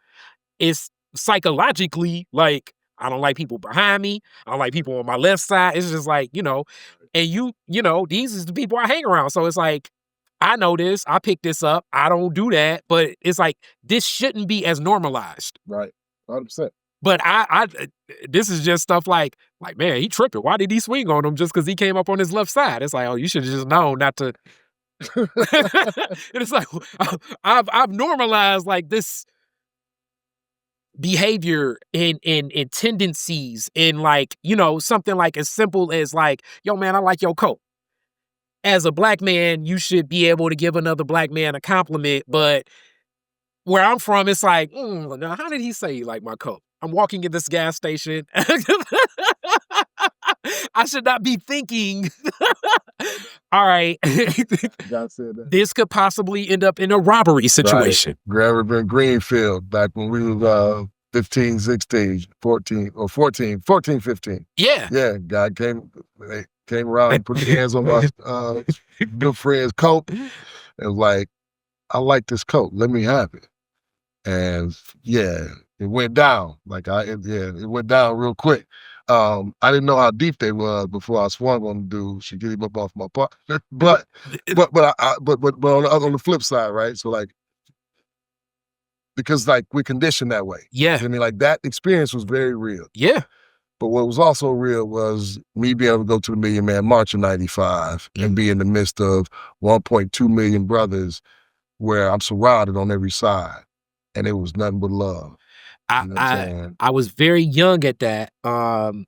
it's psychologically like, I don't like people behind me. I don't like people on my left side. It's just like, and these is the people I hang around. So it's like, I know this, I picked this up, I don't do that, but it's like, this shouldn't be as normalized. Right. 100%. But this is just stuff like, man, he tripping. Why did he swing on him just because he came up on his left side? It's like, oh, you should have just known not to. And it's like, I've normalized like this behavior and tendencies in, like, something like as simple as like, yo, man, I like your coat. As a black man, you should be able to give another black man a compliment. But where I'm from, it's like, now how did he say you like my coat? I'm walking in this gas station. I should not be thinking, all right, this could possibly end up in a robbery situation. Right. Greenfield, Greenfield, back when we were 15, 16, 14, 15. Yeah. Yeah, guy came around and put his hands on my good friend's coat. And was like, I like this coat. Let me have it. And yeah, it went down. It went down real quick. I didn't know how deep they was before I swung on the dude. She get him up off my partner. But on the flip side, right? So like, because like we're conditioned that way. Yeah. I mean, like that experience was very real. Yeah. But what was also real was me being able to go to the Million Man March in '95 and be in the midst of 1.2 million brothers where I'm surrounded on every side. And it was nothing but love. I was very young at that. I'm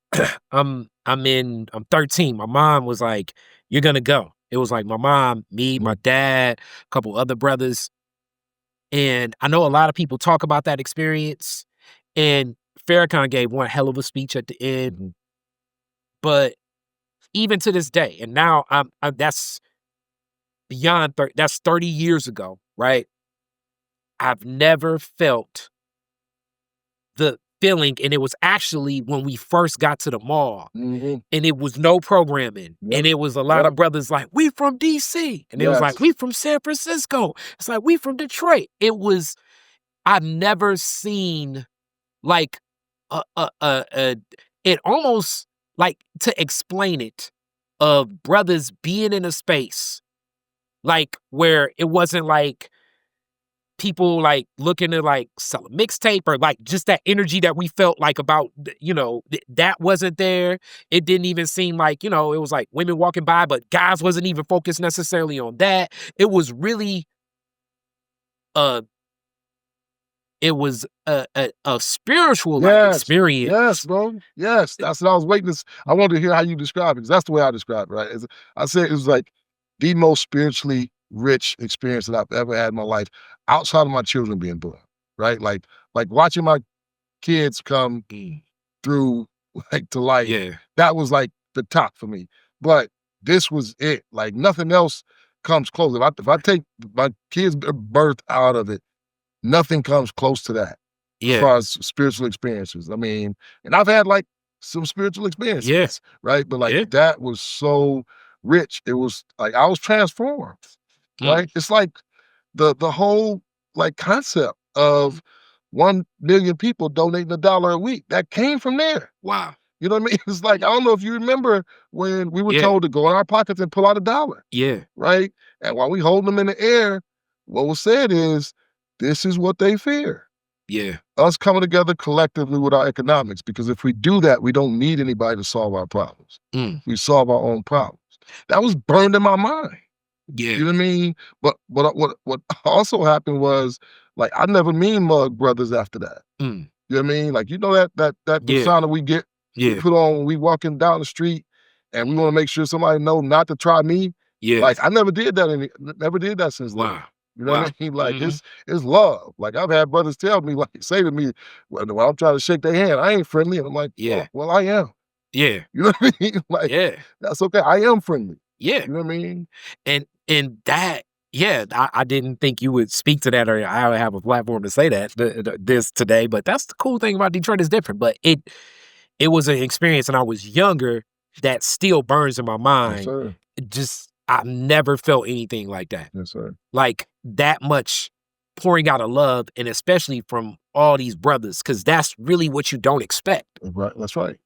13. My mom was like, you're gonna go. It was like my mom, me, my dad, a couple other brothers. And I know a lot of people talk about that experience. And Farrakhan gave one hell of a speech at the end. But even to this day, and now that's beyond 30, that's 30 years ago, right? I've never felt the feeling, and it was actually when we first got to the mall, and it was no programming, and it was a lot of brothers like, we from DC, and it was like, we from San Francisco. It's like, we from Detroit. I've never seen like it almost like, to explain it, of brothers being in a space like where it wasn't like people like looking to like sell a mixtape, or like just that energy that we felt like about, that wasn't there. It didn't even seem like, it was like women walking by, but guys wasn't even focused necessarily on that. It was really a spiritual experience. Yes, bro. Yes, that's what I was waiting to. I wanted to hear how you describe it, because that's the way I describe it, right? I said it was like the most spiritually rich experience that I've ever had in my life, outside of my children being born, right? Like watching my kids come through like to life. Yeah. That was like the top for me. But this was it. Like nothing else comes close. If I take my kids' birth out of it, nothing comes close to that. Yeah. As far as spiritual experiences. I mean, and I've had like some spiritual experiences. Yes. Right. But like that was so rich. It was like I was transformed. Right. It's like the whole like concept of 1 million people donating $1 a week. That came from there. Wow. You know what I mean? It's like, I don't know if you remember when we were told to go in our pockets and pull out $1. Yeah. Right. And while we holding them in the air, what was said is, this is what they fear. Yeah. Us coming together collectively with our economics, because if we do that, we don't need anybody to solve our problems. We solve our own problems. That was burned in my mind. Yeah. You know what I mean? But what also happened was, like, I never mean mug brothers after that. You know what I mean? Like, that persona we get we put on when we walking down the street, and we want to make sure somebody know not to try me. Yeah. Like, I never did that. Never did that since then. You know what I mean? Like, it's love. Like, I've had brothers tell me, like, say to me, when I'm trying to shake their hand, I ain't friendly. And I'm like, well, I am. Yeah. You know what I mean? Like, that's okay. I am friendly. Yeah. You know what I mean? And that, I didn't think you would speak to that, or I would have a platform to say that this today, but that's the cool thing about Detroit. Is different. But it was an experience, and I was younger, that still burns in my mind. Sure. I've never felt anything like that. Yes, sir. Like that much pouring out of love, and especially from all these brothers, because that's really what you don't expect. Right. That's right.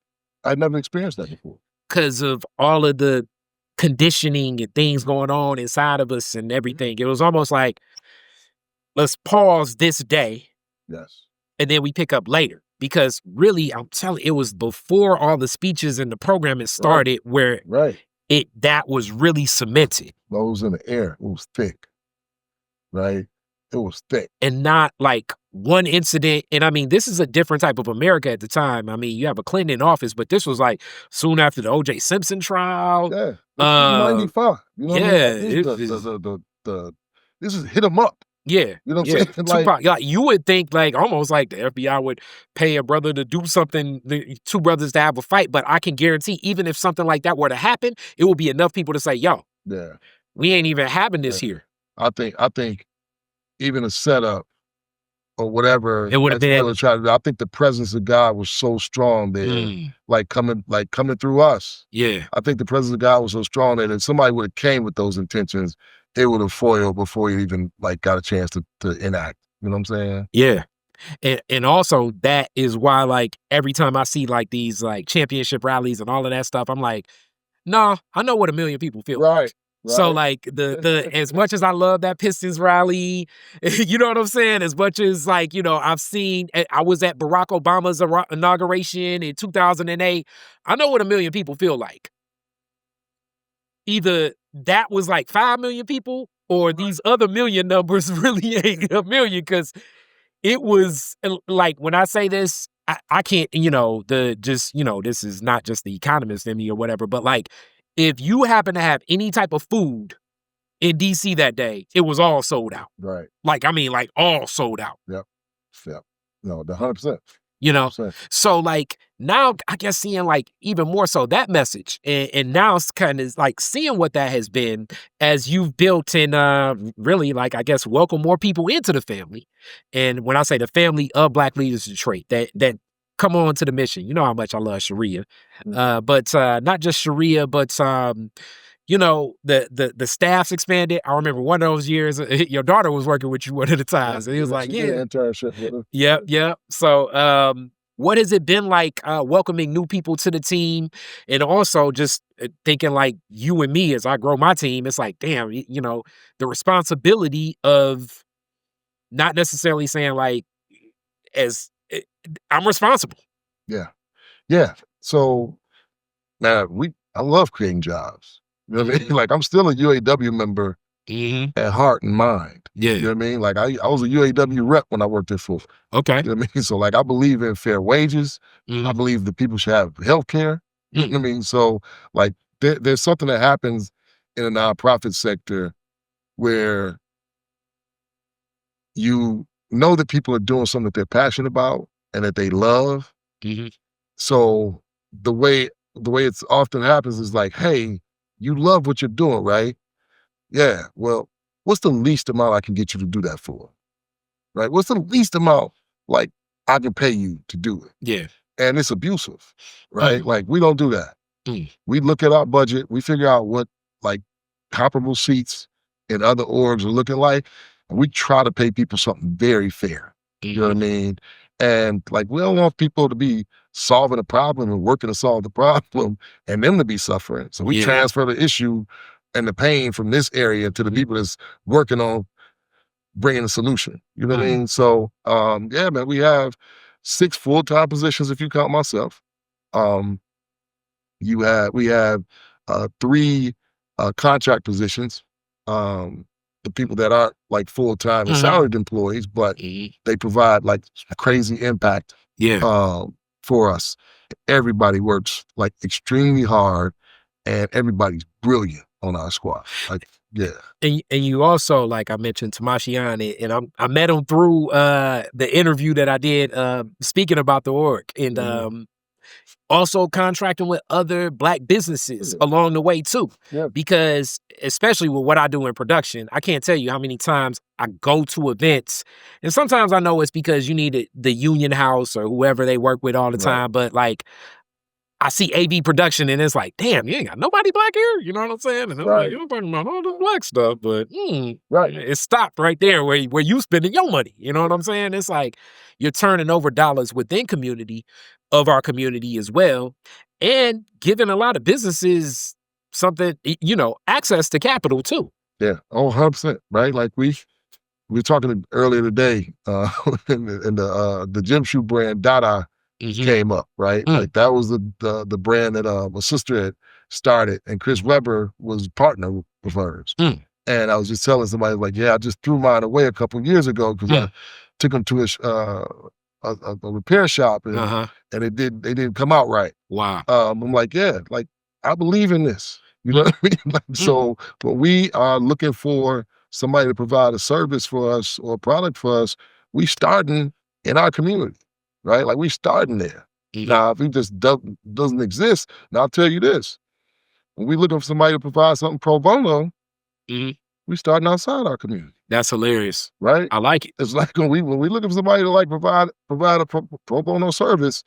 I'd never experienced that before. Because of all of the conditioning and things going on inside of us and everything. It was almost like, let's pause this day. Yes. And then we pick up later. Because really, I'm telling you, it was before all the speeches and the programming started where that was really cemented. Well, it was in the air. It was thick. Right? It was thick. And not like one incident. And I mean, this is a different type of America at the time. I mean, you have a Clinton in office, but this was like soon after the O.J. Simpson trial. Yeah. This is 95. You know what I mean? This is hit 'em up. Yeah. You know what I'm saying? Like, you would think like almost like the FBI would pay a brother to do something, two brothers to have a fight. But I can guarantee, even if something like that were to happen, it would be enough people to say, yo, we ain't even having this here. I think even a setup or whatever it would have been. I think the presence of God was so strong there, like coming through us. Yeah, I think the presence of God was so strong that if somebody would have came with those intentions, it would have foiled before you even like got a chance to enact. You know what I'm saying? Yeah. And also that is why like every time I see like these like championship rallies and all of that stuff, I'm like, no, I know what a million people feel. Right. So like the as much as I love that Pistons rally, you know what I'm saying? As much as like, you know, I was at Barack Obama's inauguration in 2008. I know what a million people feel like. Either that was like 5 million people or these other million numbers really ain't a million, because it was like, when I say this, I can't, you know, this is not just the economist in me or whatever, but like, if you happen to have any type of food in DC that day, it was all sold out. Right. Like, I mean, like all sold out. Yep. No, the 100%. You know? 100%. So like now I guess seeing like even more so that message and now it's kind of like seeing what that has been as you've built and really like, I guess, welcome more people into the family. And when I say the family of Black Leaders Detroit, that come on to the mission. You know how much I love Sharia. But not just Sharia, but you know, the staff's expanded. I remember one of those years, your daughter was working with you one of the times, and he was like, internship with her. Yeah. So what has it been like welcoming new people to the team, and also just thinking like you and me as I grow my team? It's like, damn, you know, the responsibility of not necessarily saying like I'm responsible. Yeah. So now I love creating jobs. You know what I mean? Like, I'm still a UAW member at heart and mind. Yeah. You know what I mean? Like, I was a UAW rep when I worked at Full. Okay. You know what I mean? So like, I believe in fair wages. I believe that people should have health care. You know what I mean? So like, there's something that happens in the nonprofit sector where you know that people are doing something that they're passionate about and that they love. So the way it's often happens is like, hey, you love what you're doing, right? Yeah. Well, what's the least amount I can get you to do that for? Right? What's the least amount like I can pay you to do it? Yeah. And it's abusive, right? Like, we don't do that. We look at our budget, we figure out what like comparable seats in other orgs are looking like, and we try to pay people something very fair. You know what I mean? And like, we don't want people to be solving a problem and working to solve the problem and them to be suffering. So we transfer the issue and the pain from this area to the people that's working on bringing a solution. You know what I mean? So, yeah, man, we have 6 full-time positions if you count myself. We have 3 contract positions. The people that aren't like full-time and salaried employees, but they provide like crazy impact for us. Everybody works like extremely hard and everybody's brilliant on our squad. Like, yeah. And you also, like I mentioned, Tamashian, and I met him through the interview that I did speaking about the org, and also contracting with other Black businesses along the way too. Yeah. Because especially with what I do in production, I can't tell you how many times I go to events, and sometimes I know it's because you need the union house or whoever they work with all the time, but like, I see AV production and it's like, damn, you ain't got nobody black here. You know what I'm saying? And I'm like, you're talking about all the black stuff, but it stopped right there where you spending your money. You know what I'm saying? It's like you're turning over dollars within of our community as well, and giving a lot of businesses something, access to capital too. Yeah. Oh, 100%. Right. Like we were talking earlier today, in the gym shoe brand Dada came up, right? Like that was the brand that my sister had started, and Chris Webber was a partner with hers. And I was just telling somebody, like, yeah, I just threw mine away a couple of years ago because I took him to a repair shop, and they didn't come out right. Wow. I'm like, yeah, like I believe in this. You know what I mean? Like, so when we are looking for somebody to provide a service for us or a product for us, we starting in our community, right? Like we starting there. Now, if it just doesn't exist, now I'll tell you this: when we looking for somebody to provide something pro bono, we starting outside our community. That's hilarious, right? I like it. It's like when we looking for somebody to like provide a pro bono service,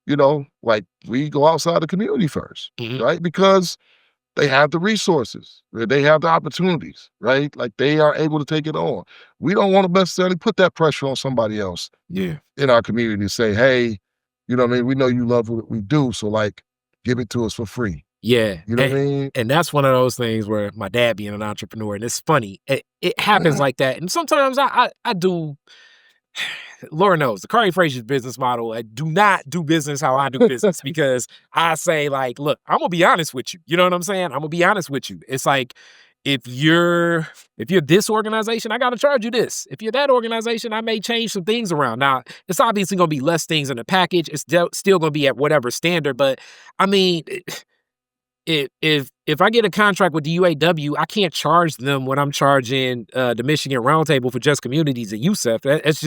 like we go outside the community first, right? Because they have the resources, they have the opportunities, right? Like they are able to take it on. We don't want to necessarily put that pressure on somebody else in our community to say, hey, you know what I mean? We know you love what we do, so like give it to us for free. Yeah. You know what I mean? And that's one of those things where my dad being an entrepreneur, and it's funny, it happens like that. And sometimes I do, Lord knows, the Carly Frazier's business model, I do not do business how I do business because I say like, look, I'm gonna be honest with you. You know what I'm saying? I'm gonna be honest with you. It's like, if you're this organization, I gotta charge you this. If you're that organization, I may change some things around. Now, it's obviously gonna be less things in the package. It's still gonna be at whatever standard, but I mean, if I get a contract with the UAW, I can't charge them what I'm charging the Michigan Roundtable for Just Communities at USEF. It's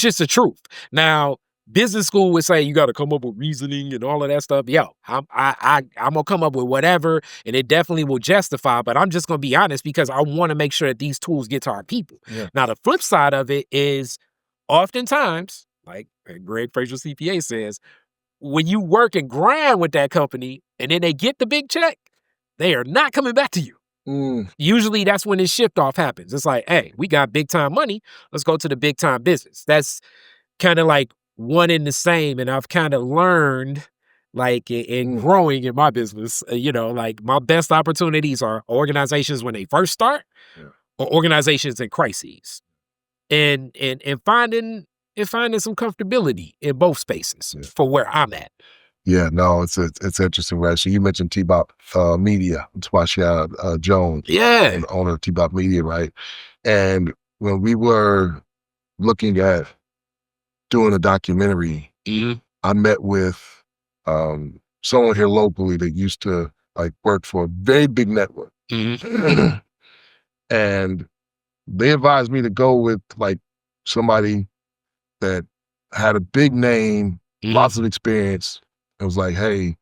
just the truth. Now, business school would say you got to come up with reasoning and all of that stuff. Yo, I'm gonna come up with whatever, and it definitely will justify. But I'm just gonna be honest because I want to make sure that these tools get to our people. Yeah. Now, the flip side of it is, oftentimes, like Greg Frazier CPA says, when you work and grind with that company and then they get the big check, they are not coming back to you. Usually that's when this shift off happens. It's like, hey, we got big time money. Let's go to the big time business. That's kind of like one in the same. And I've kind of learned, like in growing in my business, like my best opportunities are organizations when they first start or organizations in crises. And finding some comfortability in both spaces for where I'm at. Yeah, no, it's interesting, right? So you mentioned T-Bop Media, Twasha Jones, owner of T-Bop Media, right? And when we were looking at doing a documentary, I met with someone here locally that used to like work for a very big network, and they advised me to go with like somebody that had a big name, lots of experience. It was like, hey,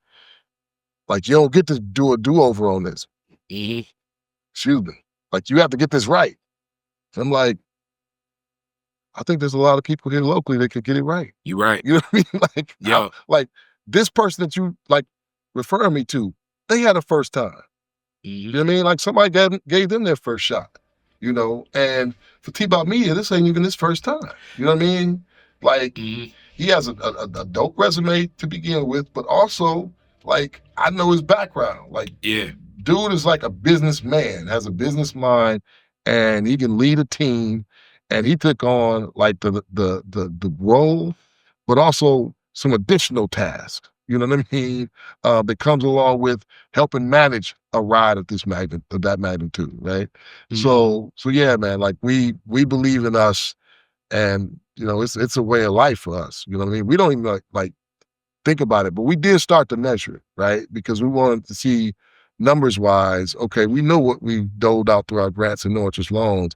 like you don't get to do a do-over on this. Excuse me. Like you have to get this right. And I'm like, I think there's a lot of people here locally that could get it right. You're right. You know what I mean? Like, like this person that you like referring me to, they had a first time. You know what I mean? Like somebody gave them their first shot. And for T-Bop Media, this ain't even his first time. You know what I mean? Like, he has a dope resume to begin with, but also, like, I know his background. Like, dude is like a businessman, has a business mind, and he can lead a team. And he took on like the role, but also some additional tasks. You know what I mean? That comes along with helping manage a ride of that magnitude, right? So yeah, man. Like we believe in us, and it's a way of life for us. You know what I mean? We don't even like think about it, but we did start to measure it, right? Because we wanted to see numbers wise. Okay, we know what we doled out through our grants and no interest loans.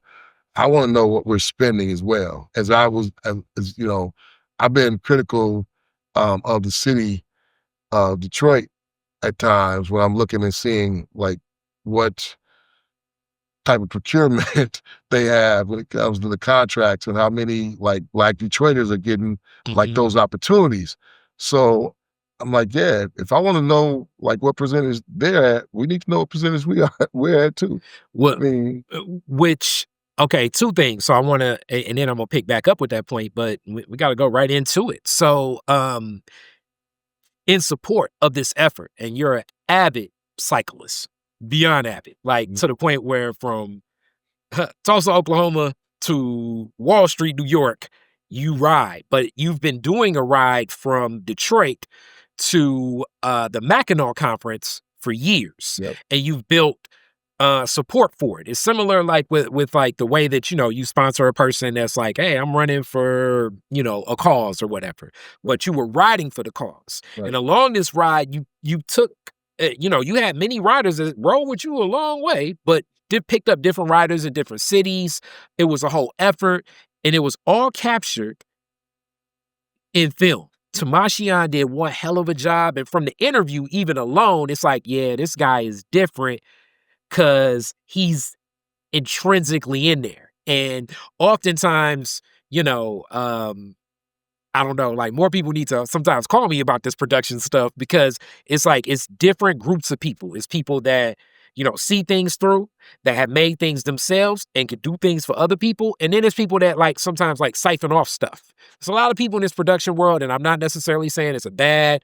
I want to know what we're spending as well. As I've been critical of the city of Detroit at times when I'm looking and seeing like what type of procurement they have when it comes to the contracts and how many like Black Detroiters are getting like those opportunities. So I'm like, yeah, if I want to know like what percentage they're at, we need to know what percentage we're at too. I Well, mean, which okay, two things. So I want to, and then I'm gonna pick back up with that point, but we got to go right into it. So, in support of this effort, and you're an avid cyclist, beyond avid, like mm, to the point where from Tulsa, Oklahoma to Wall Street, New York, you ride, but you've been doing a ride from Detroit to the Mackinac Conference for years, yep, and you've built support for it. It's similar like with like the way that you sponsor a person that's like, hey, I'm running for a cause or whatever, right, but you were riding for the cause, and right. along this ride, you took you had many riders that rode with you a long way, but did picked up different riders in different cities. It was a whole effort, and it was all captured in film. Tamashian did one hell of a job, and from the interview, even alone, it's like, yeah, this guy is different because he's intrinsically in there. And oftentimes, you know, I don't know, like more people need to sometimes call me about this production stuff because it's like it's different groups of people. It's people that, see things through, that have made things themselves and can do things for other people. And then there's people that like sometimes like siphon off stuff. There's a lot of people in this production world, and I'm not necessarily saying it's a bad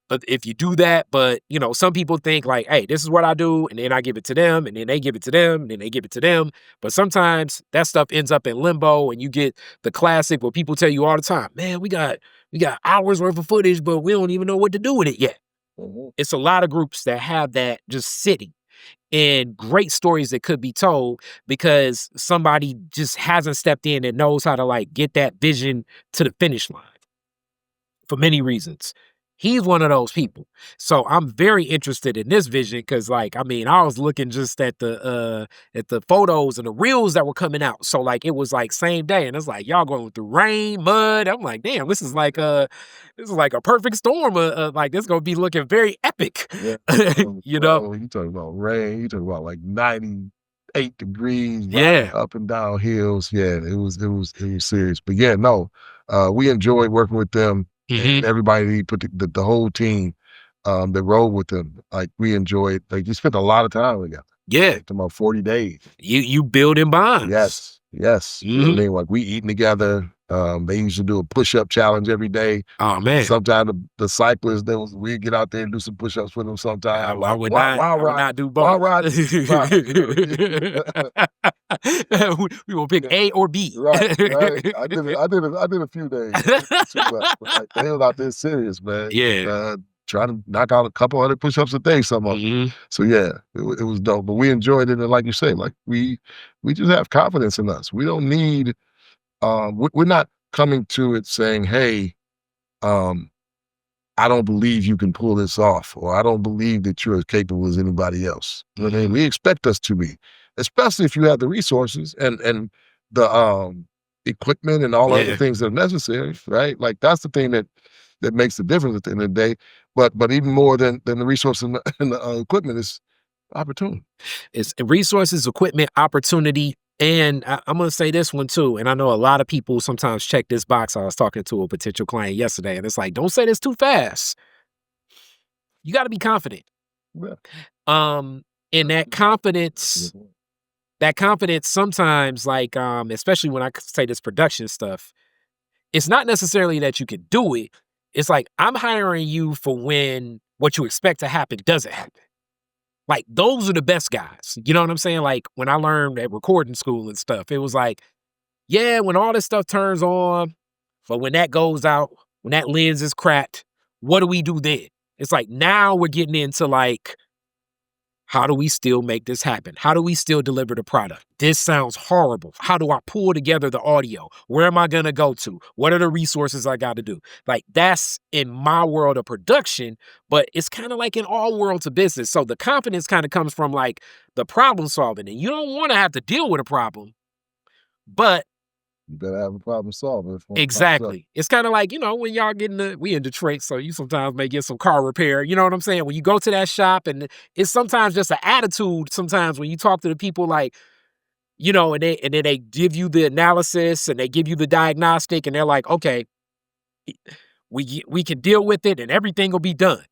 but if you do that, but some people think like, hey, this is what I do, and then I give it to them, and then they give it to them, and then they give it to them. But sometimes that stuff ends up in limbo, and you get the classic where people tell you all the time, man, we got hours worth of footage, but we don't even know what to do with it yet. Mhm. It's a lot of groups that have that just sitting and great stories that could be told because somebody just hasn't stepped in and knows how to like get that vision to the finish line for many reasons. He's one of those people. So I'm very interested in this vision because like, I mean, I was looking just at the photos and the reels that were coming out. So like it was like same day. And it's like y'all going through rain, mud. I'm like, damn, this is like a perfect storm. Like this gonna be looking very epic. Yeah. you know? Well, you talk about rain, you talk about like 98 degrees, riding Yeah. up and down hills. Yeah, it was serious. But yeah, no, we enjoyed working with them and hmm everybody put the whole team that rode with them. Like we enjoyed, like we spent a lot of time together. Yeah. Like about 40 days. You building bonds. Yes, yes. You know what I hmm mean? Like we eating together. They used to do a push-up challenge every day. Oh man. Sometimes the cyclists, we get out there and do some push-ups with them I, sometime. I would While not. I would not do while both. riding through the crowd, you know what I mean? We will pick Yeah, A or B. right, right. I did a few days. I didn't do too much, but like they was out there serious, man. Yeah. Trying to knock out a couple hundred push-ups a day, some of 'em. Mhm. So yeah, it was dope. But we enjoyed it, and like you say, like we just have confidence in us. We don't need we're not coming to it saying, hey, um, I don't believe you can pull this off, or I don't believe that you're as capable as anybody else. You know what I mean? Mhm. We expect us to be, especially if you have the resources and the equipment and all other Yeah. things that are necessary, right? Like that's the thing that makes the difference at the end of the day. But even more than the resources and the equipment is opportunity. It's resources, equipment, opportunity, and I'm gonna say this one too. And I know a lot of people sometimes check this box. I was talking to a potential client yesterday, and it's like, don't say this too fast. You got to be confident. Yeah. And Mhm. that confidence sometimes, like, especially when I say this production stuff, it's not necessarily that you can do it. It's like I'm hiring you for when what you expect to happen doesn't happen. Like those are the best guys. You know what I'm saying? Like when I learned at recording school and stuff, it was like, yeah, when all this stuff turns on, but when that goes out, when that lens is cracked, what do we do then? It's like now we're getting into like, how do we still make this happen? How do we still deliver the product? This sounds horrible. How do I pull together the audio? Where am I going to go to? What are the resources I got to do? Like that's in my world of production, but it's kind of like in all worlds of business. So the confidence kind of comes from like the problem solving, and you don't want to have to deal with a problem, but You better have a problem solver if one pops up. exactly. It's kind of like, when y'all we in Detroit, so you sometimes may get some car repair. You know what I'm saying? When you go to that shop and it's sometimes just an attitude sometimes when you talk to the people like, and then they give you the analysis and they give you the diagnostic and they're like, okay, we can deal with it and everything will be done.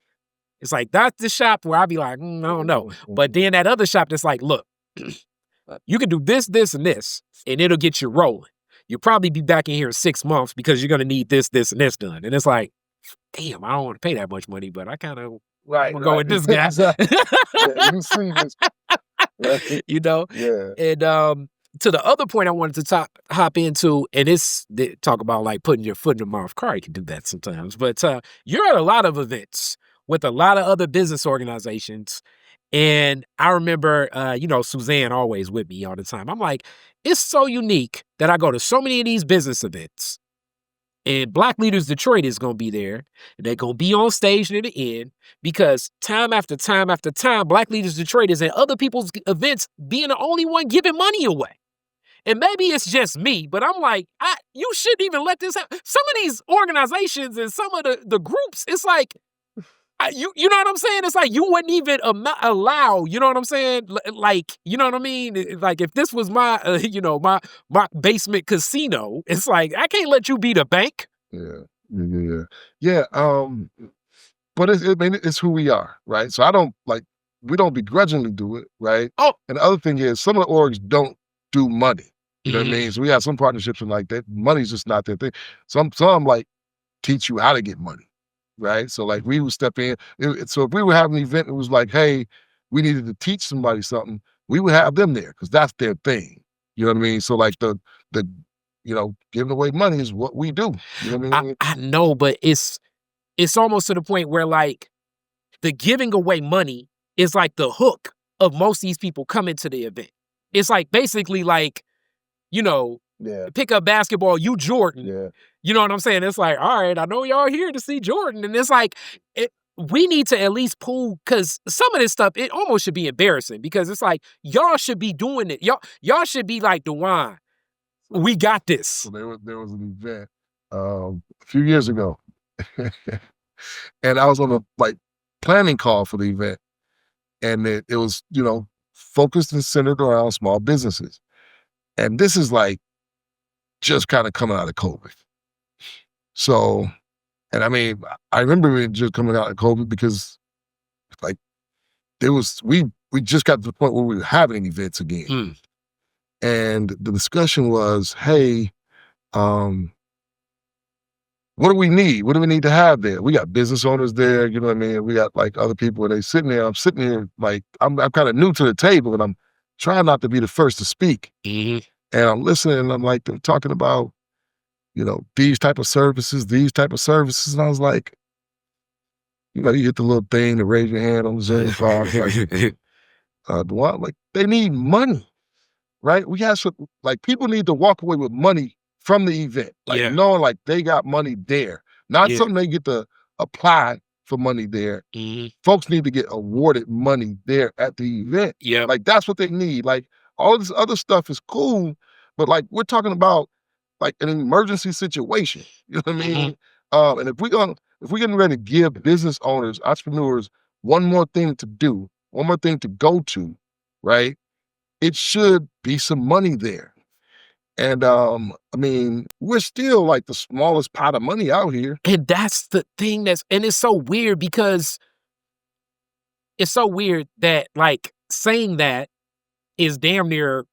It's like, that's the shop where I'll be like, I don't know. But then that other shop that's like, look, you can do this, this, and this, and it'll get you rolling. You'll probably be back in here in 6 months because you're going to need this, this, and this done. And it's like, damn, I don't want to pay that much money, but I kind of want to go with this guy. Yeah, you see this. Right? You know? Yeah. And to the other point I wanted to hop into, and it's talk about like putting your foot in the mouth. Kari can do that sometimes, but you're at a lot of events with a lot of other business organizations. And I remember, Suzanne always with me all the time. I'm like, it's so unique that I go to so many of these business events. And Black Leaders Detroit is going to be there. And they're going to be on stage near the end because time after time after time, Black Leaders Detroit is at other people's events being the only one giving money away. And maybe it's just me, but I'm like, you shouldn't even let this happen. Some of these organizations and some of the groups, it's like, you know what I'm saying? It's like you wouldn't even allow, you know what I'm saying? Like, you know what I mean? Like if this was my, my basement casino, it's like, I can't let you be the bank. Yeah. But it's who we are, right? So we don't begrudgingly do it, right? Oh. And the other thing is some of the orgs don't do money. You know what I mean? So we have some partnerships and like that. Money's just not their thing. Some like teach you how to get money. Right. So like we would step in. So if we were having an event, it was like, hey, we needed to teach somebody something. We would have them there because that's their thing. You know what I mean? So like the giving away money is what we do. You know what I mean? I know, but it's almost to the point where like the giving away money is like the hook of most of these people coming to the event. It's like basically like, pick up basketball, you Jordan. Yeah. You know what I'm saying? It's like, all right, I know y'all here to see Jordan. And it's like, we need to at least pull, because some of this stuff, it almost should be embarrassing because it's like, y'all should be doing it. Y'all should be like Dwan. We got this. So there was an event a few years ago. And I was on a planning call for the event. And it was, focused and centered around small businesses. And this is like just kind of coming out of COVID. So, and I mean, I remember it just coming out of COVID because like we just got to the point where we were having events again. And the discussion was, hey, what do we need? What do we need to have there? We got business owners there, you know what I mean? We got like other people and they sitting there. I'm sitting here like, I'm kind of new to the table and I'm trying not to be the first to speak. Mm-hmm. And I'm listening and I'm like, they're talking about, these type of services. And I was like, you hit the little thing to raise your hand on the Zoom call. Like, they need money, right? We have some, like, people need to walk away with money from the event. Like, knowing like they got money there. Not something they get to apply for money there. Mm-hmm. Folks need to get awarded money there at the event. Yeah. Like, that's what they need. Like, all of this other stuff is cool, but like, we're talking about like an emergency situation. You know what I mean? Mm-hmm. And if we're getting ready to give business owners, entrepreneurs, one more thing to do, one more thing to go to, right? It should be some money there. And I mean, we're still like the smallest pot of money out here. And that's the thing and it's so weird because it's so weird that like saying that is damn near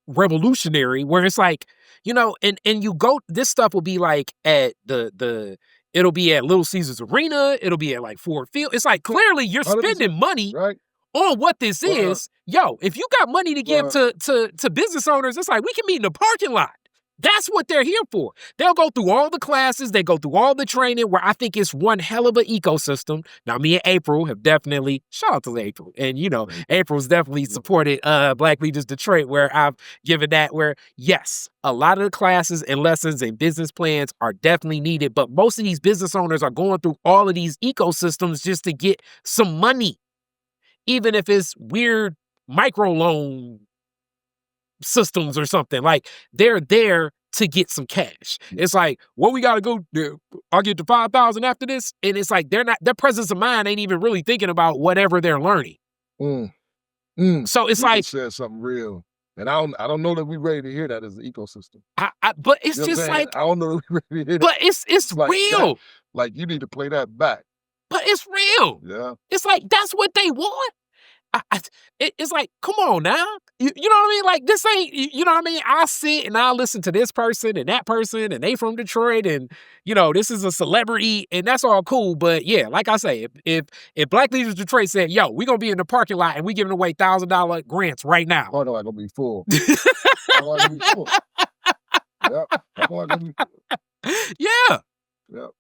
revolutionary, where it's like, and you go, this stuff will be like at it'll be at Little Caesars Arena, it'll be at like Ford Field. It's like, clearly you're spending money right on what this is. Yo, if you got money to give to business owners, it's like, we can meet in the parking lot. That's what they're here for. They'll go through all the classes. They go through all the training, where I think it's one hell of an ecosystem. Now, me and April have definitely, shout out to April. And, April's definitely supported Black Leaders Detroit, where I've given that, where, yes, a lot of the classes and lessons and business plans are definitely needed. But most of these business owners are going through all of these ecosystems just to get some money, even if it's weird microloan systems or something. Like, they're there to get some cash. It's like, what we gotta go do? I'll get to 5,000 after this. And it's like, their presence of mind ain't even really thinking about whatever they're learning. So it's you like, said something real. And I don't know that we're ready to hear that as an ecosystem. But it's You know what I'm just saying? like, I don't know that we're ready to hear that. but it's Like that, real. like you need to play that back. But it's real. Yeah. It's like, that's what they want. It's like, come on now. You know what I mean? Like, this ain't, you know what I mean? I sit and I listen to this person and that person, and they from Detroit, and, you know, this is a celebrity, and that's all cool. But yeah, like I say, if Black Leaders Detroit said, yo, we're going to be in the parking lot and we giving away $1,000 grants right now. Oh, no, I'm going to be full. I'm going to be full. Yep. I'm going to be full. Yeah. Yep.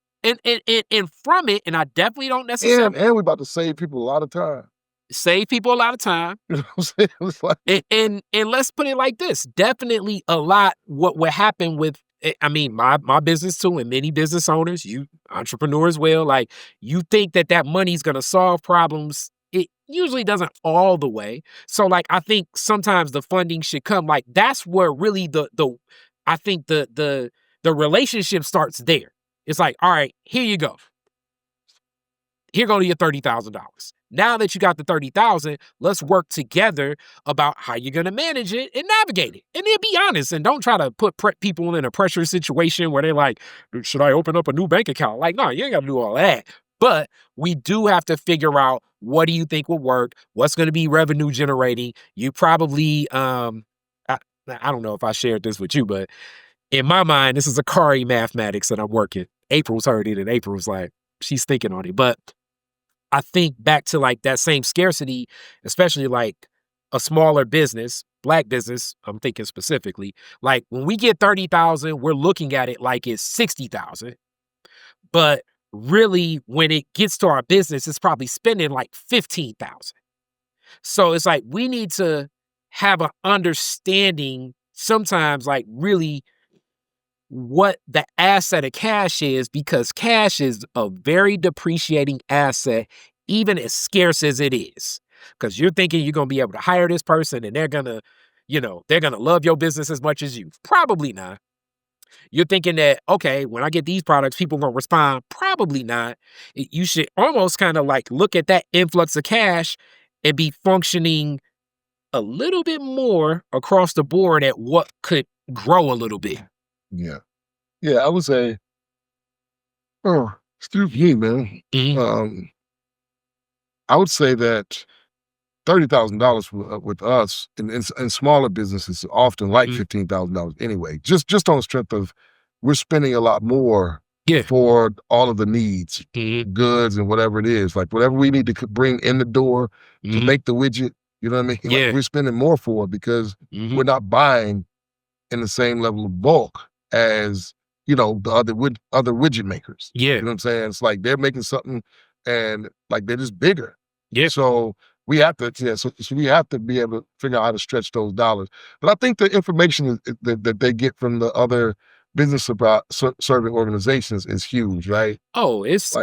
And from it, and I definitely don't necessarily. And we're about to save people a lot of time. Save people a lot of time. You know what I'm saying? It's like, and let's put it like this. Definitely a lot what would happen with, I mean, my business too, and many business owners, you entrepreneurs, well, like, you think that money's going to solve problems. It usually doesn't all the way. So like, I think sometimes the funding should come, like, that's where really I think the relationship starts there. It's like, all right, here you go. Here go to your $30,000. Now that you got the $30,000, let's work together about how you're going to manage it and navigate it. And then be honest, and don't try to put people in a pressure situation where they're like, should I open up a new bank account? Like, no, you ain't got to do all that. But we do have to figure out, what do you think will work? What's going to be revenue generating? You probably, I don't know if I shared this with you, but in my mind, this is Akari mathematics that I'm working. April's heard it, and April's like, she's thinking on it. But I think back to like that same scarcity, especially like a smaller business, Black business, I'm thinking specifically, like when we get 30,000, we're looking at it like it's 60,000. But really, when it gets to our business, it's probably spending like 15,000. So it's like, we need to have an understanding sometimes, like, really what the asset of cash is, because cash is a very depreciating asset, even as scarce as it is. Because you're thinking you're going to be able to hire this person and they're going to, they're going to love your business as much as you. Probably not. You're thinking that, okay, when I get these products, people going to respond. Probably not. You should almost kind of like look at that influx of cash and be functioning a little bit more across the board at what could grow a little bit. Yeah. Yeah, I would say, excuse me, man. Mm-hmm. I would say that $30,000 with us in smaller businesses is often like $15,000 anyway. Just on the strength of, we're spending a lot more for all of the needs, goods, and whatever it is. Like whatever we need to bring in the door to make the widget, you know what I mean? Yeah. Like we're spending more for it because we're not buying in the same level of bulk as, the other widget makers. Yeah. You know what I'm saying? It's like they're making something and like they're just bigger. Yeah. So we have to, so we have to be able to figure out how to stretch those dollars. But I think the information that they get from the other business serving organizations is huge, right? Oh, it's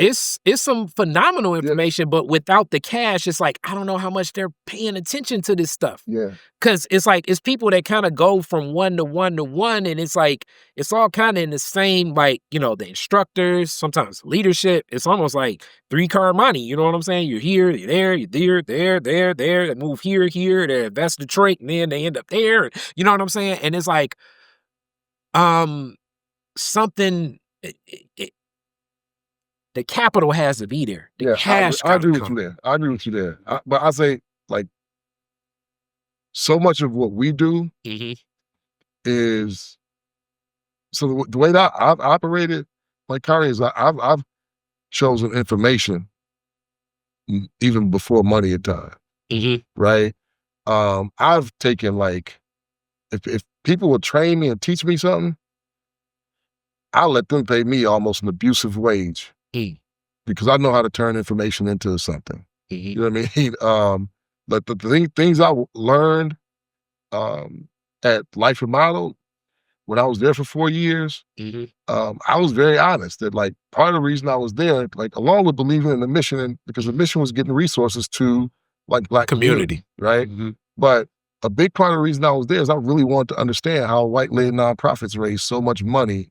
some phenomenal information, but without the cash, it's like, I don't know how much they're paying attention to this stuff. Yeah. Because it's like, it's people that kind of go from one to one to one, and it's like, it's all kind of in the same, like, the instructors, sometimes leadership. It's almost like three-car money, you know what I'm saying? You're here, you're there, there, they move here, they invest Detroit, and then they end up there, you know what I'm saying? And it's like, something, the capital has to be there. The cash I agree with you there. But I say, like, so much of what we do is, so the way that I've operated, like Kari, is I've chosen information even before money at time, right? I've taken, like, if people would train me and teach me something, I'll let them pay me almost an abusive wage because I know how to turn information into something. You know what I mean? But the things I learned at Life Remodeled when I was there for 4 years, I was very honest that, like, part of the reason I was there, like, along with believing in the mission, and because the mission was getting resources to, like, Black community, right? But a big part of the reason I was there is I really wanted to understand how white-led nonprofits raise so much money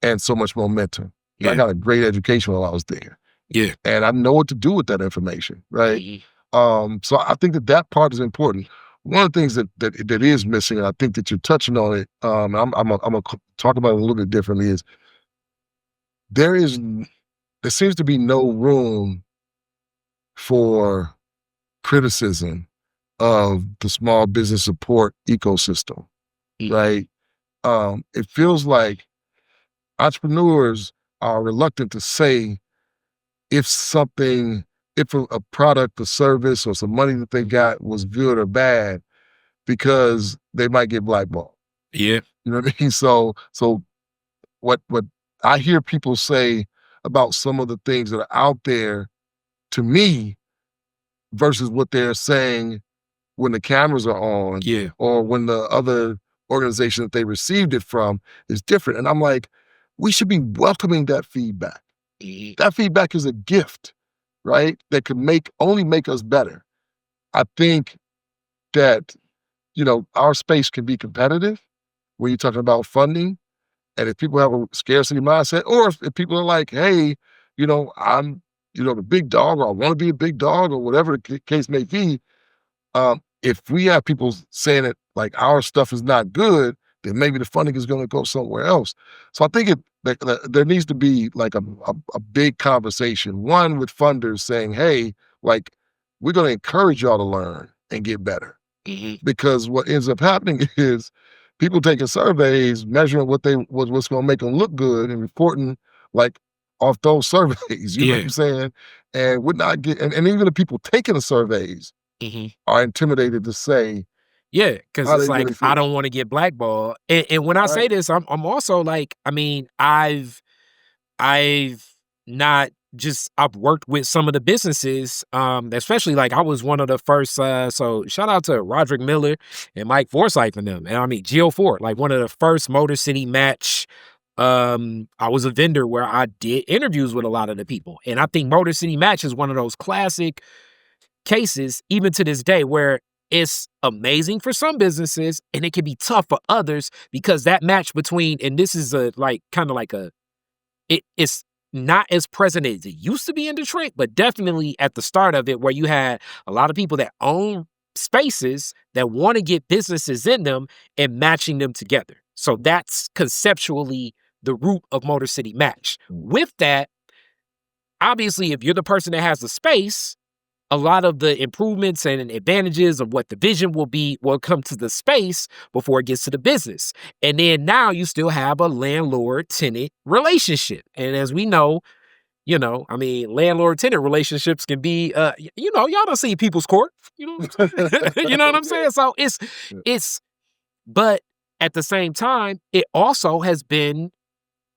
and so much momentum. I got a great education while I was there. Yeah. And I know what to do with that information, right? So I think that part is important. one of the things that is missing, and I think that you're touching on it, I'm gonna talk about it a little bit differently, is there is there seems to be no room for criticism of the small business support ecosystem, right? It feels like entrepreneurs are reluctant to say if something, if a product or service or some money that they got was good or bad, because they might get blackballed. Yeah. You know what I mean? So what I hear people say about some of the things that are out there to me versus what they're saying when the cameras are on Yeah. or when the other organization that they received it from is different. And I'm like, we should be welcoming that feedback. That feedback is a gift, right? That could only make us better. I think that, our space can be competitive when you're talking about funding. And if people have a scarcity mindset, or if people are like, hey, I'm, the big dog, or I want to be a big dog, or whatever the case may be, if we have people saying that like our stuff is not good, then maybe the funding is going to go somewhere else. So I think there needs to be like a big conversation, one with funders saying, hey, like we're going to encourage y'all to learn and get better. Because what ends up happening is people taking surveys, measuring what's going to make them look good, and reporting like off those surveys. You know what I'm saying? And would not get, and even the people taking the surveys are intimidated to say, Yeah, because how it's they like really I feel. don't want to get blackballed. And when I say Right. this, I'm also like, I mean, I've not just I've worked with some of the businesses, especially like I was one of the first, so shout out to Roderick Miller and Mike Forsyth and them. And I mean Geo Ford, like one of the first Motor City Match. I was a vendor where I did interviews with a lot of the people. And I think Motor City Match is one of those classic cases, even to this day, where it's amazing for some businesses and it can be tough for others because that match between, and this is a like kind of like it's not as present as it used to be in Detroit, but definitely at the start of it, where you had a lot of people that own spaces that want to get businesses in them and matching them together. So that's conceptually the root of Motor City Match. With that, obviously, if you're the person that has the space, a lot of the improvements and advantages of what the vision will be will come to the space before it gets to the business. And then now you still have a landlord-tenant relationship. And as we know, I mean, landlord-tenant relationships can be, y'all don't see people's court. You know what I'm saying? You know what I'm saying? So it's, but at the same time, it also has been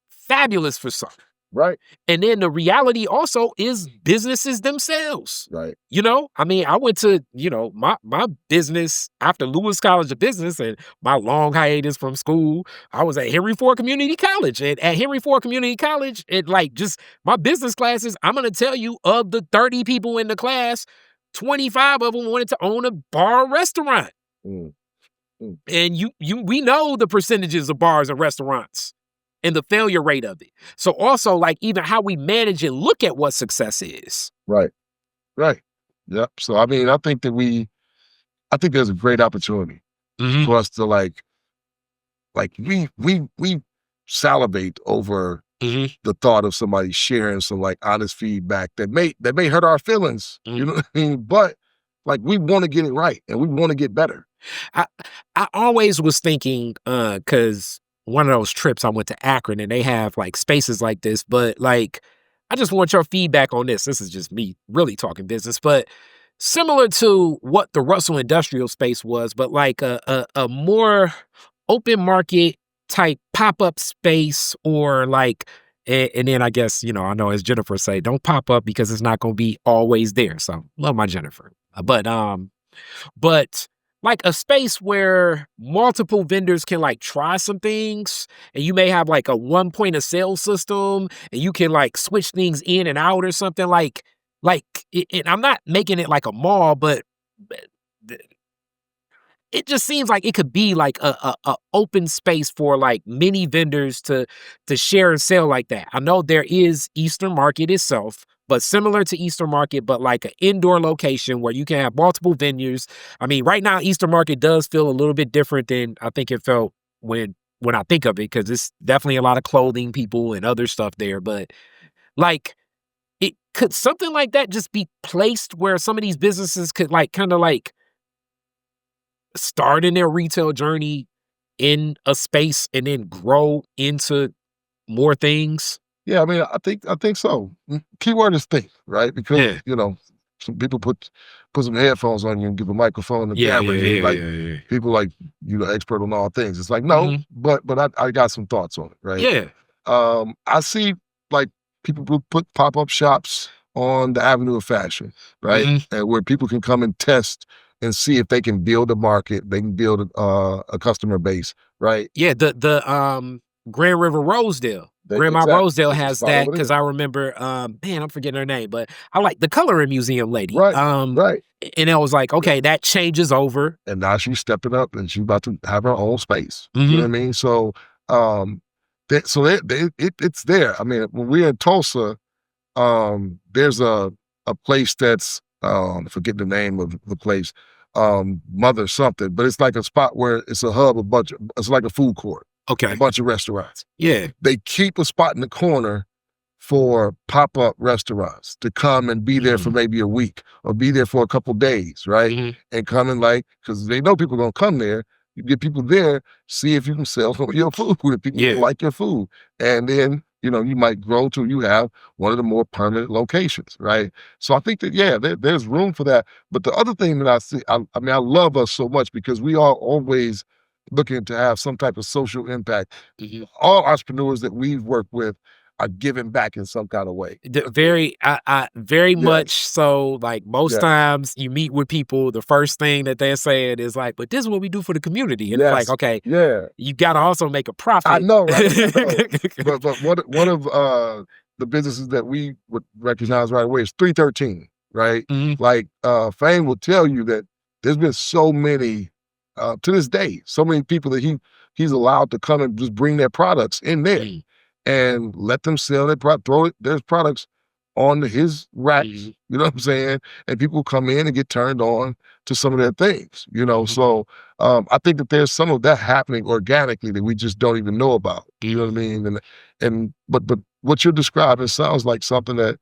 fabulous for some. Right. And then the reality also is businesses themselves. Right. I mean, I went to, my business after Lewis College of Business and my long hiatus from school. I was at Henry Ford Community College. And at Henry Ford Community College, it like just my business classes, I'm going to tell you, of the 30 people in the class, 25 of them wanted to own a bar or restaurant. And we know the percentages of bars and restaurants and the failure rate of it. So also like even how we manage and look at what success is. Right. Right. Yep. So I mean, I think there's a great opportunity for us to like we salivate over the thought of somebody sharing some like honest feedback that may hurt our feelings. You know what I mean? But like we want to get it right and we want to get better. I always was thinking, because one of those trips I went to Akron and they have like spaces like this, but like, I just want your feedback on this. This is just me really talking business, but similar to what the Russell Industrial Space was, but like a more open market type pop-up space or like, and then I guess, I know as Jennifer say, don't pop up because it's not going to be always there. So love my Jennifer. But like a space where multiple vendors can like try some things and you may have like a one point of sale system and you can like switch things in and out or something like I'm not making it like a mall, but it just seems like it could be like a open space for like many vendors to share and sell like that. I know there is Eastern Market itself, but similar to Easter Market, but like an indoor location where you can have multiple venues. I mean, right now Easter Market does feel a little bit different than I think it felt when I think of it, because it's definitely a lot of clothing people and other stuff there. But like, it could something like that just be placed where some of these businesses could like kind of like start in their retail journey in a space and then grow into more things? Yeah, I mean, I think so. Keyword is think, right? Because Yeah. some people put some headphones on you and give a microphone and Yeah, camera, yeah, and they yeah, like yeah, yeah. people like expert on all things. It's like no, Mhm. but I got some thoughts on it, right? Yeah. I see like people put pop-up shops on the Avenue of Fashion, right? Mhm. And where people can come and test and see if they can build a market, they can build a customer base, right? Yeah, the Grand River Rosedale. They Grandma exactly. Rosedale It's a has spot that over because there. I remember, man, I'm forgetting her name, but I like the coloring museum lady. Right, right. And I was like, Yeah. okay, that changes over. And now she's stepping up and she's about to have her own space. You know Mhm. what I mean? So, it's there. I mean, when we're in Tulsa, there's a place that's forget the name of the place, Mother something, but it's like a spot where it's a hub, it's like a food court, a Okay. bunch of restaurants. Yeah. They keep a spot in the corner for pop-up restaurants to come and be there for Mm. maybe a week or be there for a couple days, right? Mhm. And come and because they know people gonna come there. You get people there, see if you can sell some of your food, if people Yeah. like your food. And then, you might grow till you have one of the more permanent locations, right? So I think that, yeah, there's room for that. But the other thing that I see, I mean, I love us so much because we are always looking to have some type of social impact. Mhm. All entrepreneurs that we've worked with are giving back in some kind of way. I very much Yes, so. Like most yes, times you meet with people, the first thing that they're saying is like, but this is what we do for the community. And it's like, yes, okay, yeah. you gotta also make a I profit. know, right? I know. But one of the businesses that we would recognize right away is 313, right? Mhm. Like Fame will tell you that there's been so many to this day, so many people that he's allowed to come and just bring their products in there Mm. and let them sell their throw their products on his racks. Mhm. You know what I'm saying? And people come in and get turned on to some of their things. Mhm. So I think that there's some of that happening organically that we just don't even know about. You know what I mean? But what you're describing sounds like something that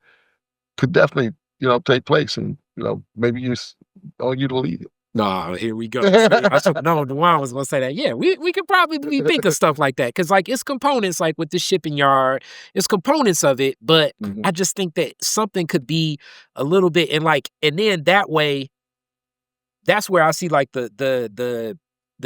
could definitely take place, and maybe it's on you to lead No, here we go. See, I it. should no, Dwan was gonna say that. Yeah, we could probably be think of stuff like that because like it's components like with the shipping yard, it's components of it, but Mhm. I just think that something could be a little bit and like and then that way that's where I see like the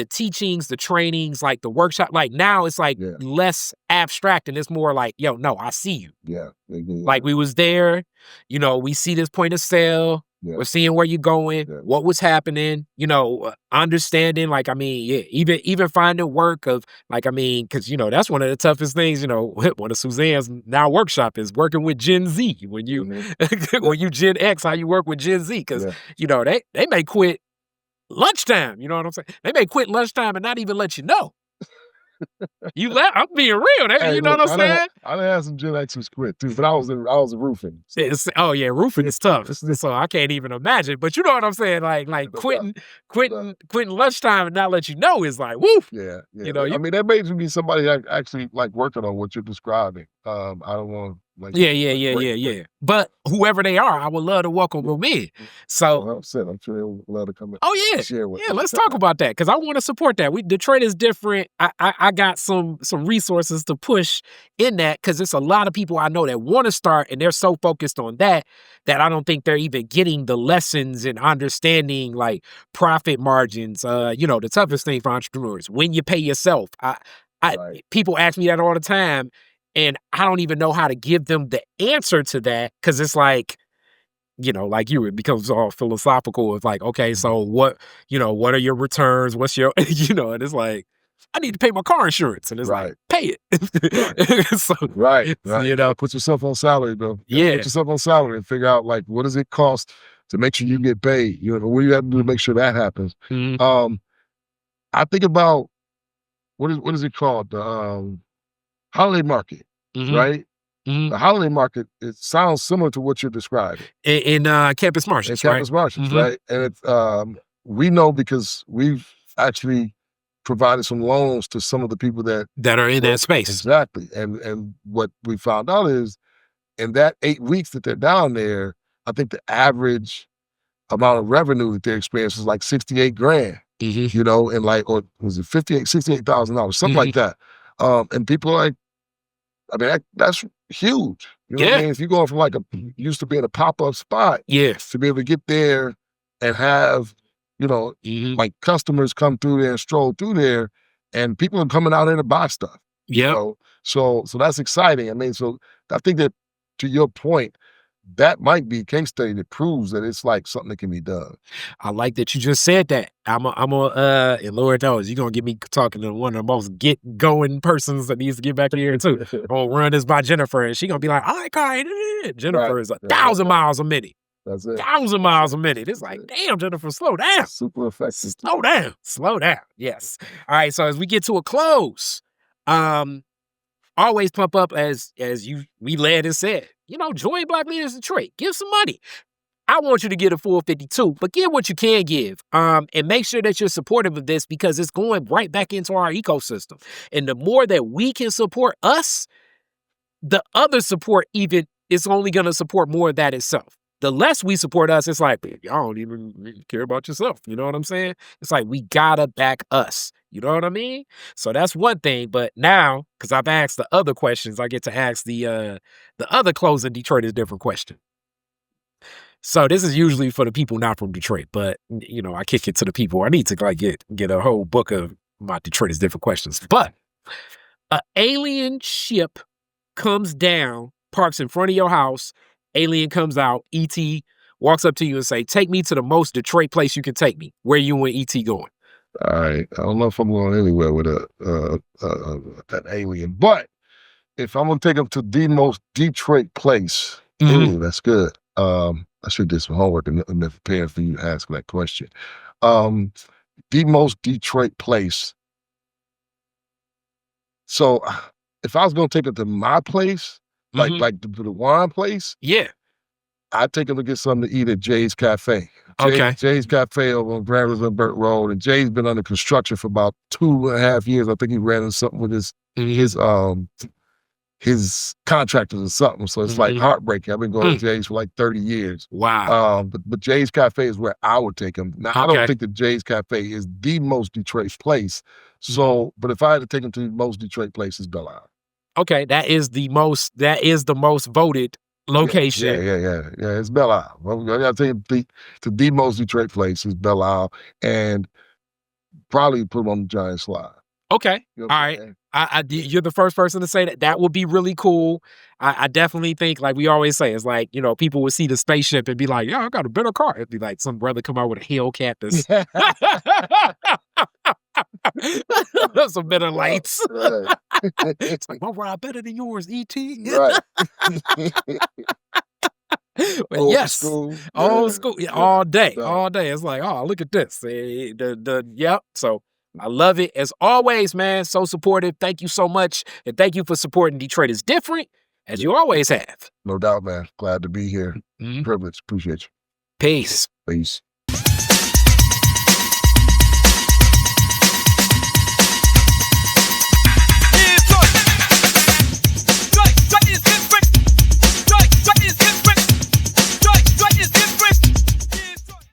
teachings, the trainings, like the workshop. Like now it's like Yeah, less abstract and it's more like, yo, no, I see you. yeah, yeah, Like we was there, we see this point of sale. yeah, We're seeing where you're going, yeah. what was happening, understanding. Like, I mean, yeah, even finding work of like, I mean, because that's one of the toughest things. One of Suzanne's now workshop is working with Gen Z. When you Mhm. when you Gen X, how you work with Gen Z? Because Yeah. they may quit lunchtime. You know what I'm saying? They may quit lunchtime and not even let you know. You left. I'm being real. Hey, You know what look, I'm saying? I done had some Gen Xers quit too, but I was in roofing, so Oh yeah, roofing is tough. So I can't even imagine. But you know what I'm saying? Like no doubt, no doubt. quitting lunchtime and not let you know is like woof. Yeah, yeah. I You mean, that may be somebody that actually like working on what you're describing. I don't want like yeah, yeah, like yeah, break yeah, break. yeah. But whoever they are, I would love to welcome Yeah, them in. yeah. So 100%. I'm sure they would love to come in oh and yeah. share with Yeah, us. let's talk about that because I want to support that. Detroit is different. I got some resources to push in that because it's a lot of people I know that want to start and they're so focused on that I don't think they're even getting the lessons and understanding like profit margins. The toughest thing for entrepreneurs when you pay yourself. I Right, people ask me that all the time, and I don't even know how to give them the answer to that because it's like like it becomes all philosophical. It's like, okay, so mhm, what are your returns? What's your, and it's like, I need to pay my car insurance. And it's like, right, pay right, it. So, right, so, right. You gotta put yourself on salary, bro. You gotta put yeah. yourself on salary and figure out like what does it cost to make sure you get paid. What do you have to do to make sure that happens. Mhm, Um, I think about what is it called? The holiday market, mhm, right? The holiday market, it sounds similar to what you're describing. In Campus Martians, In Campus Martians, right? And it's, we know because we've actually provided some loans to some of the people that are in that space. Exactly. And what we found out is in that 8 weeks that they're down there, I think the average amount of revenue that they experience is like 68 grand, you know, and like, or was it $68,000, something like that. And people are like, I mean, that's huge. You know what I mean? If you're going from like used to being a pop-up spot, to be able to get there and have, you know, like customers come through there and stroll through there, and people are coming out there to buy stuff. You know? So that's exciting. I mean, so I think that to your point, that might be a case study that proves that it's like something that can be done. I like that you just said that. And Lord knows, you're going to get me talking to one of the most get-going persons that needs to get back here, too. I'm going to run this by Jennifer, and she's going to be like, all right, Kai. Jennifer is 1,000 miles a minute. That's it. 1,000 miles a minute. It's like, damn, Jennifer, slow down. Super effective. Slow down. Slow down. Yes. All right, so as we get to a close, always pump up as we led and said, you know, join Black Leaders Detroit. Give some money. I want you to get a full 52, but give what you can give. And make sure that you're supportive of this because it's going right back into our ecosystem. And the more that we can support us, the other support even is only going to support more of that itself. The less we support us, it's like, y'all don't even care about yourself. You know what I'm saying? It's like, we gotta back us. You know what I mean? So that's one thing. But now, because I've asked the other questions, I get to ask the other closing Detroit is different question. So this is usually for the people not from Detroit, but you know, I kick it to the people. I need to like get a whole book of my Detroit is different questions. But an alien ship comes down, parks in front of your house. Alien comes out, E.T. walks up to you and say, take me to the most Detroit place you can take me. Where you and E.T. going? All right. I don't know if I'm going anywhere with an alien, but if I'm going to take them to the most Detroit place, ooh, that's good. I should do some homework and prepare for you to ask that question. The most Detroit place. So if I was going to take them to my place, like the Dwan place, I'd take them to get something to eat at Jay's Cafe. Jay's Cafe over on Grand River Road, and Jay's been under construction for about 2.5 years. I think he ran into something with his contractors or something. So it's like heartbreaking. I've been going to Jay's for like 30 years. Wow. But Jay's Cafe is where I would take him. Now I don't think that Jay's Cafe is the most Detroit place. So, but if I had to take him to the most Detroit place, it's Belle Isle. Okay, that is the most voted location. Yeah. It's Belle Isle. Well, I gotta tell you, the most Detroit place is Belle Isle, and probably put them on the giant slide. Okay, You know all right. You're the first person to say that. That would be really cool. I definitely think, like we always say, it's like, you know, people would see the spaceship and be like, yeah, I got a better car. It'd be like some brother come out with a Hellcat some better lights. Right. It's like, my ride better than yours, E.T. Right. But yes, old school, all day. It's like, oh, look at this. Yep. So I love it. As always, man, so supportive. Thank you so much. And thank you for supporting Detroit is Different, as you always have. No doubt, man. Glad to be here. Privilege. Appreciate you. Peace. Peace.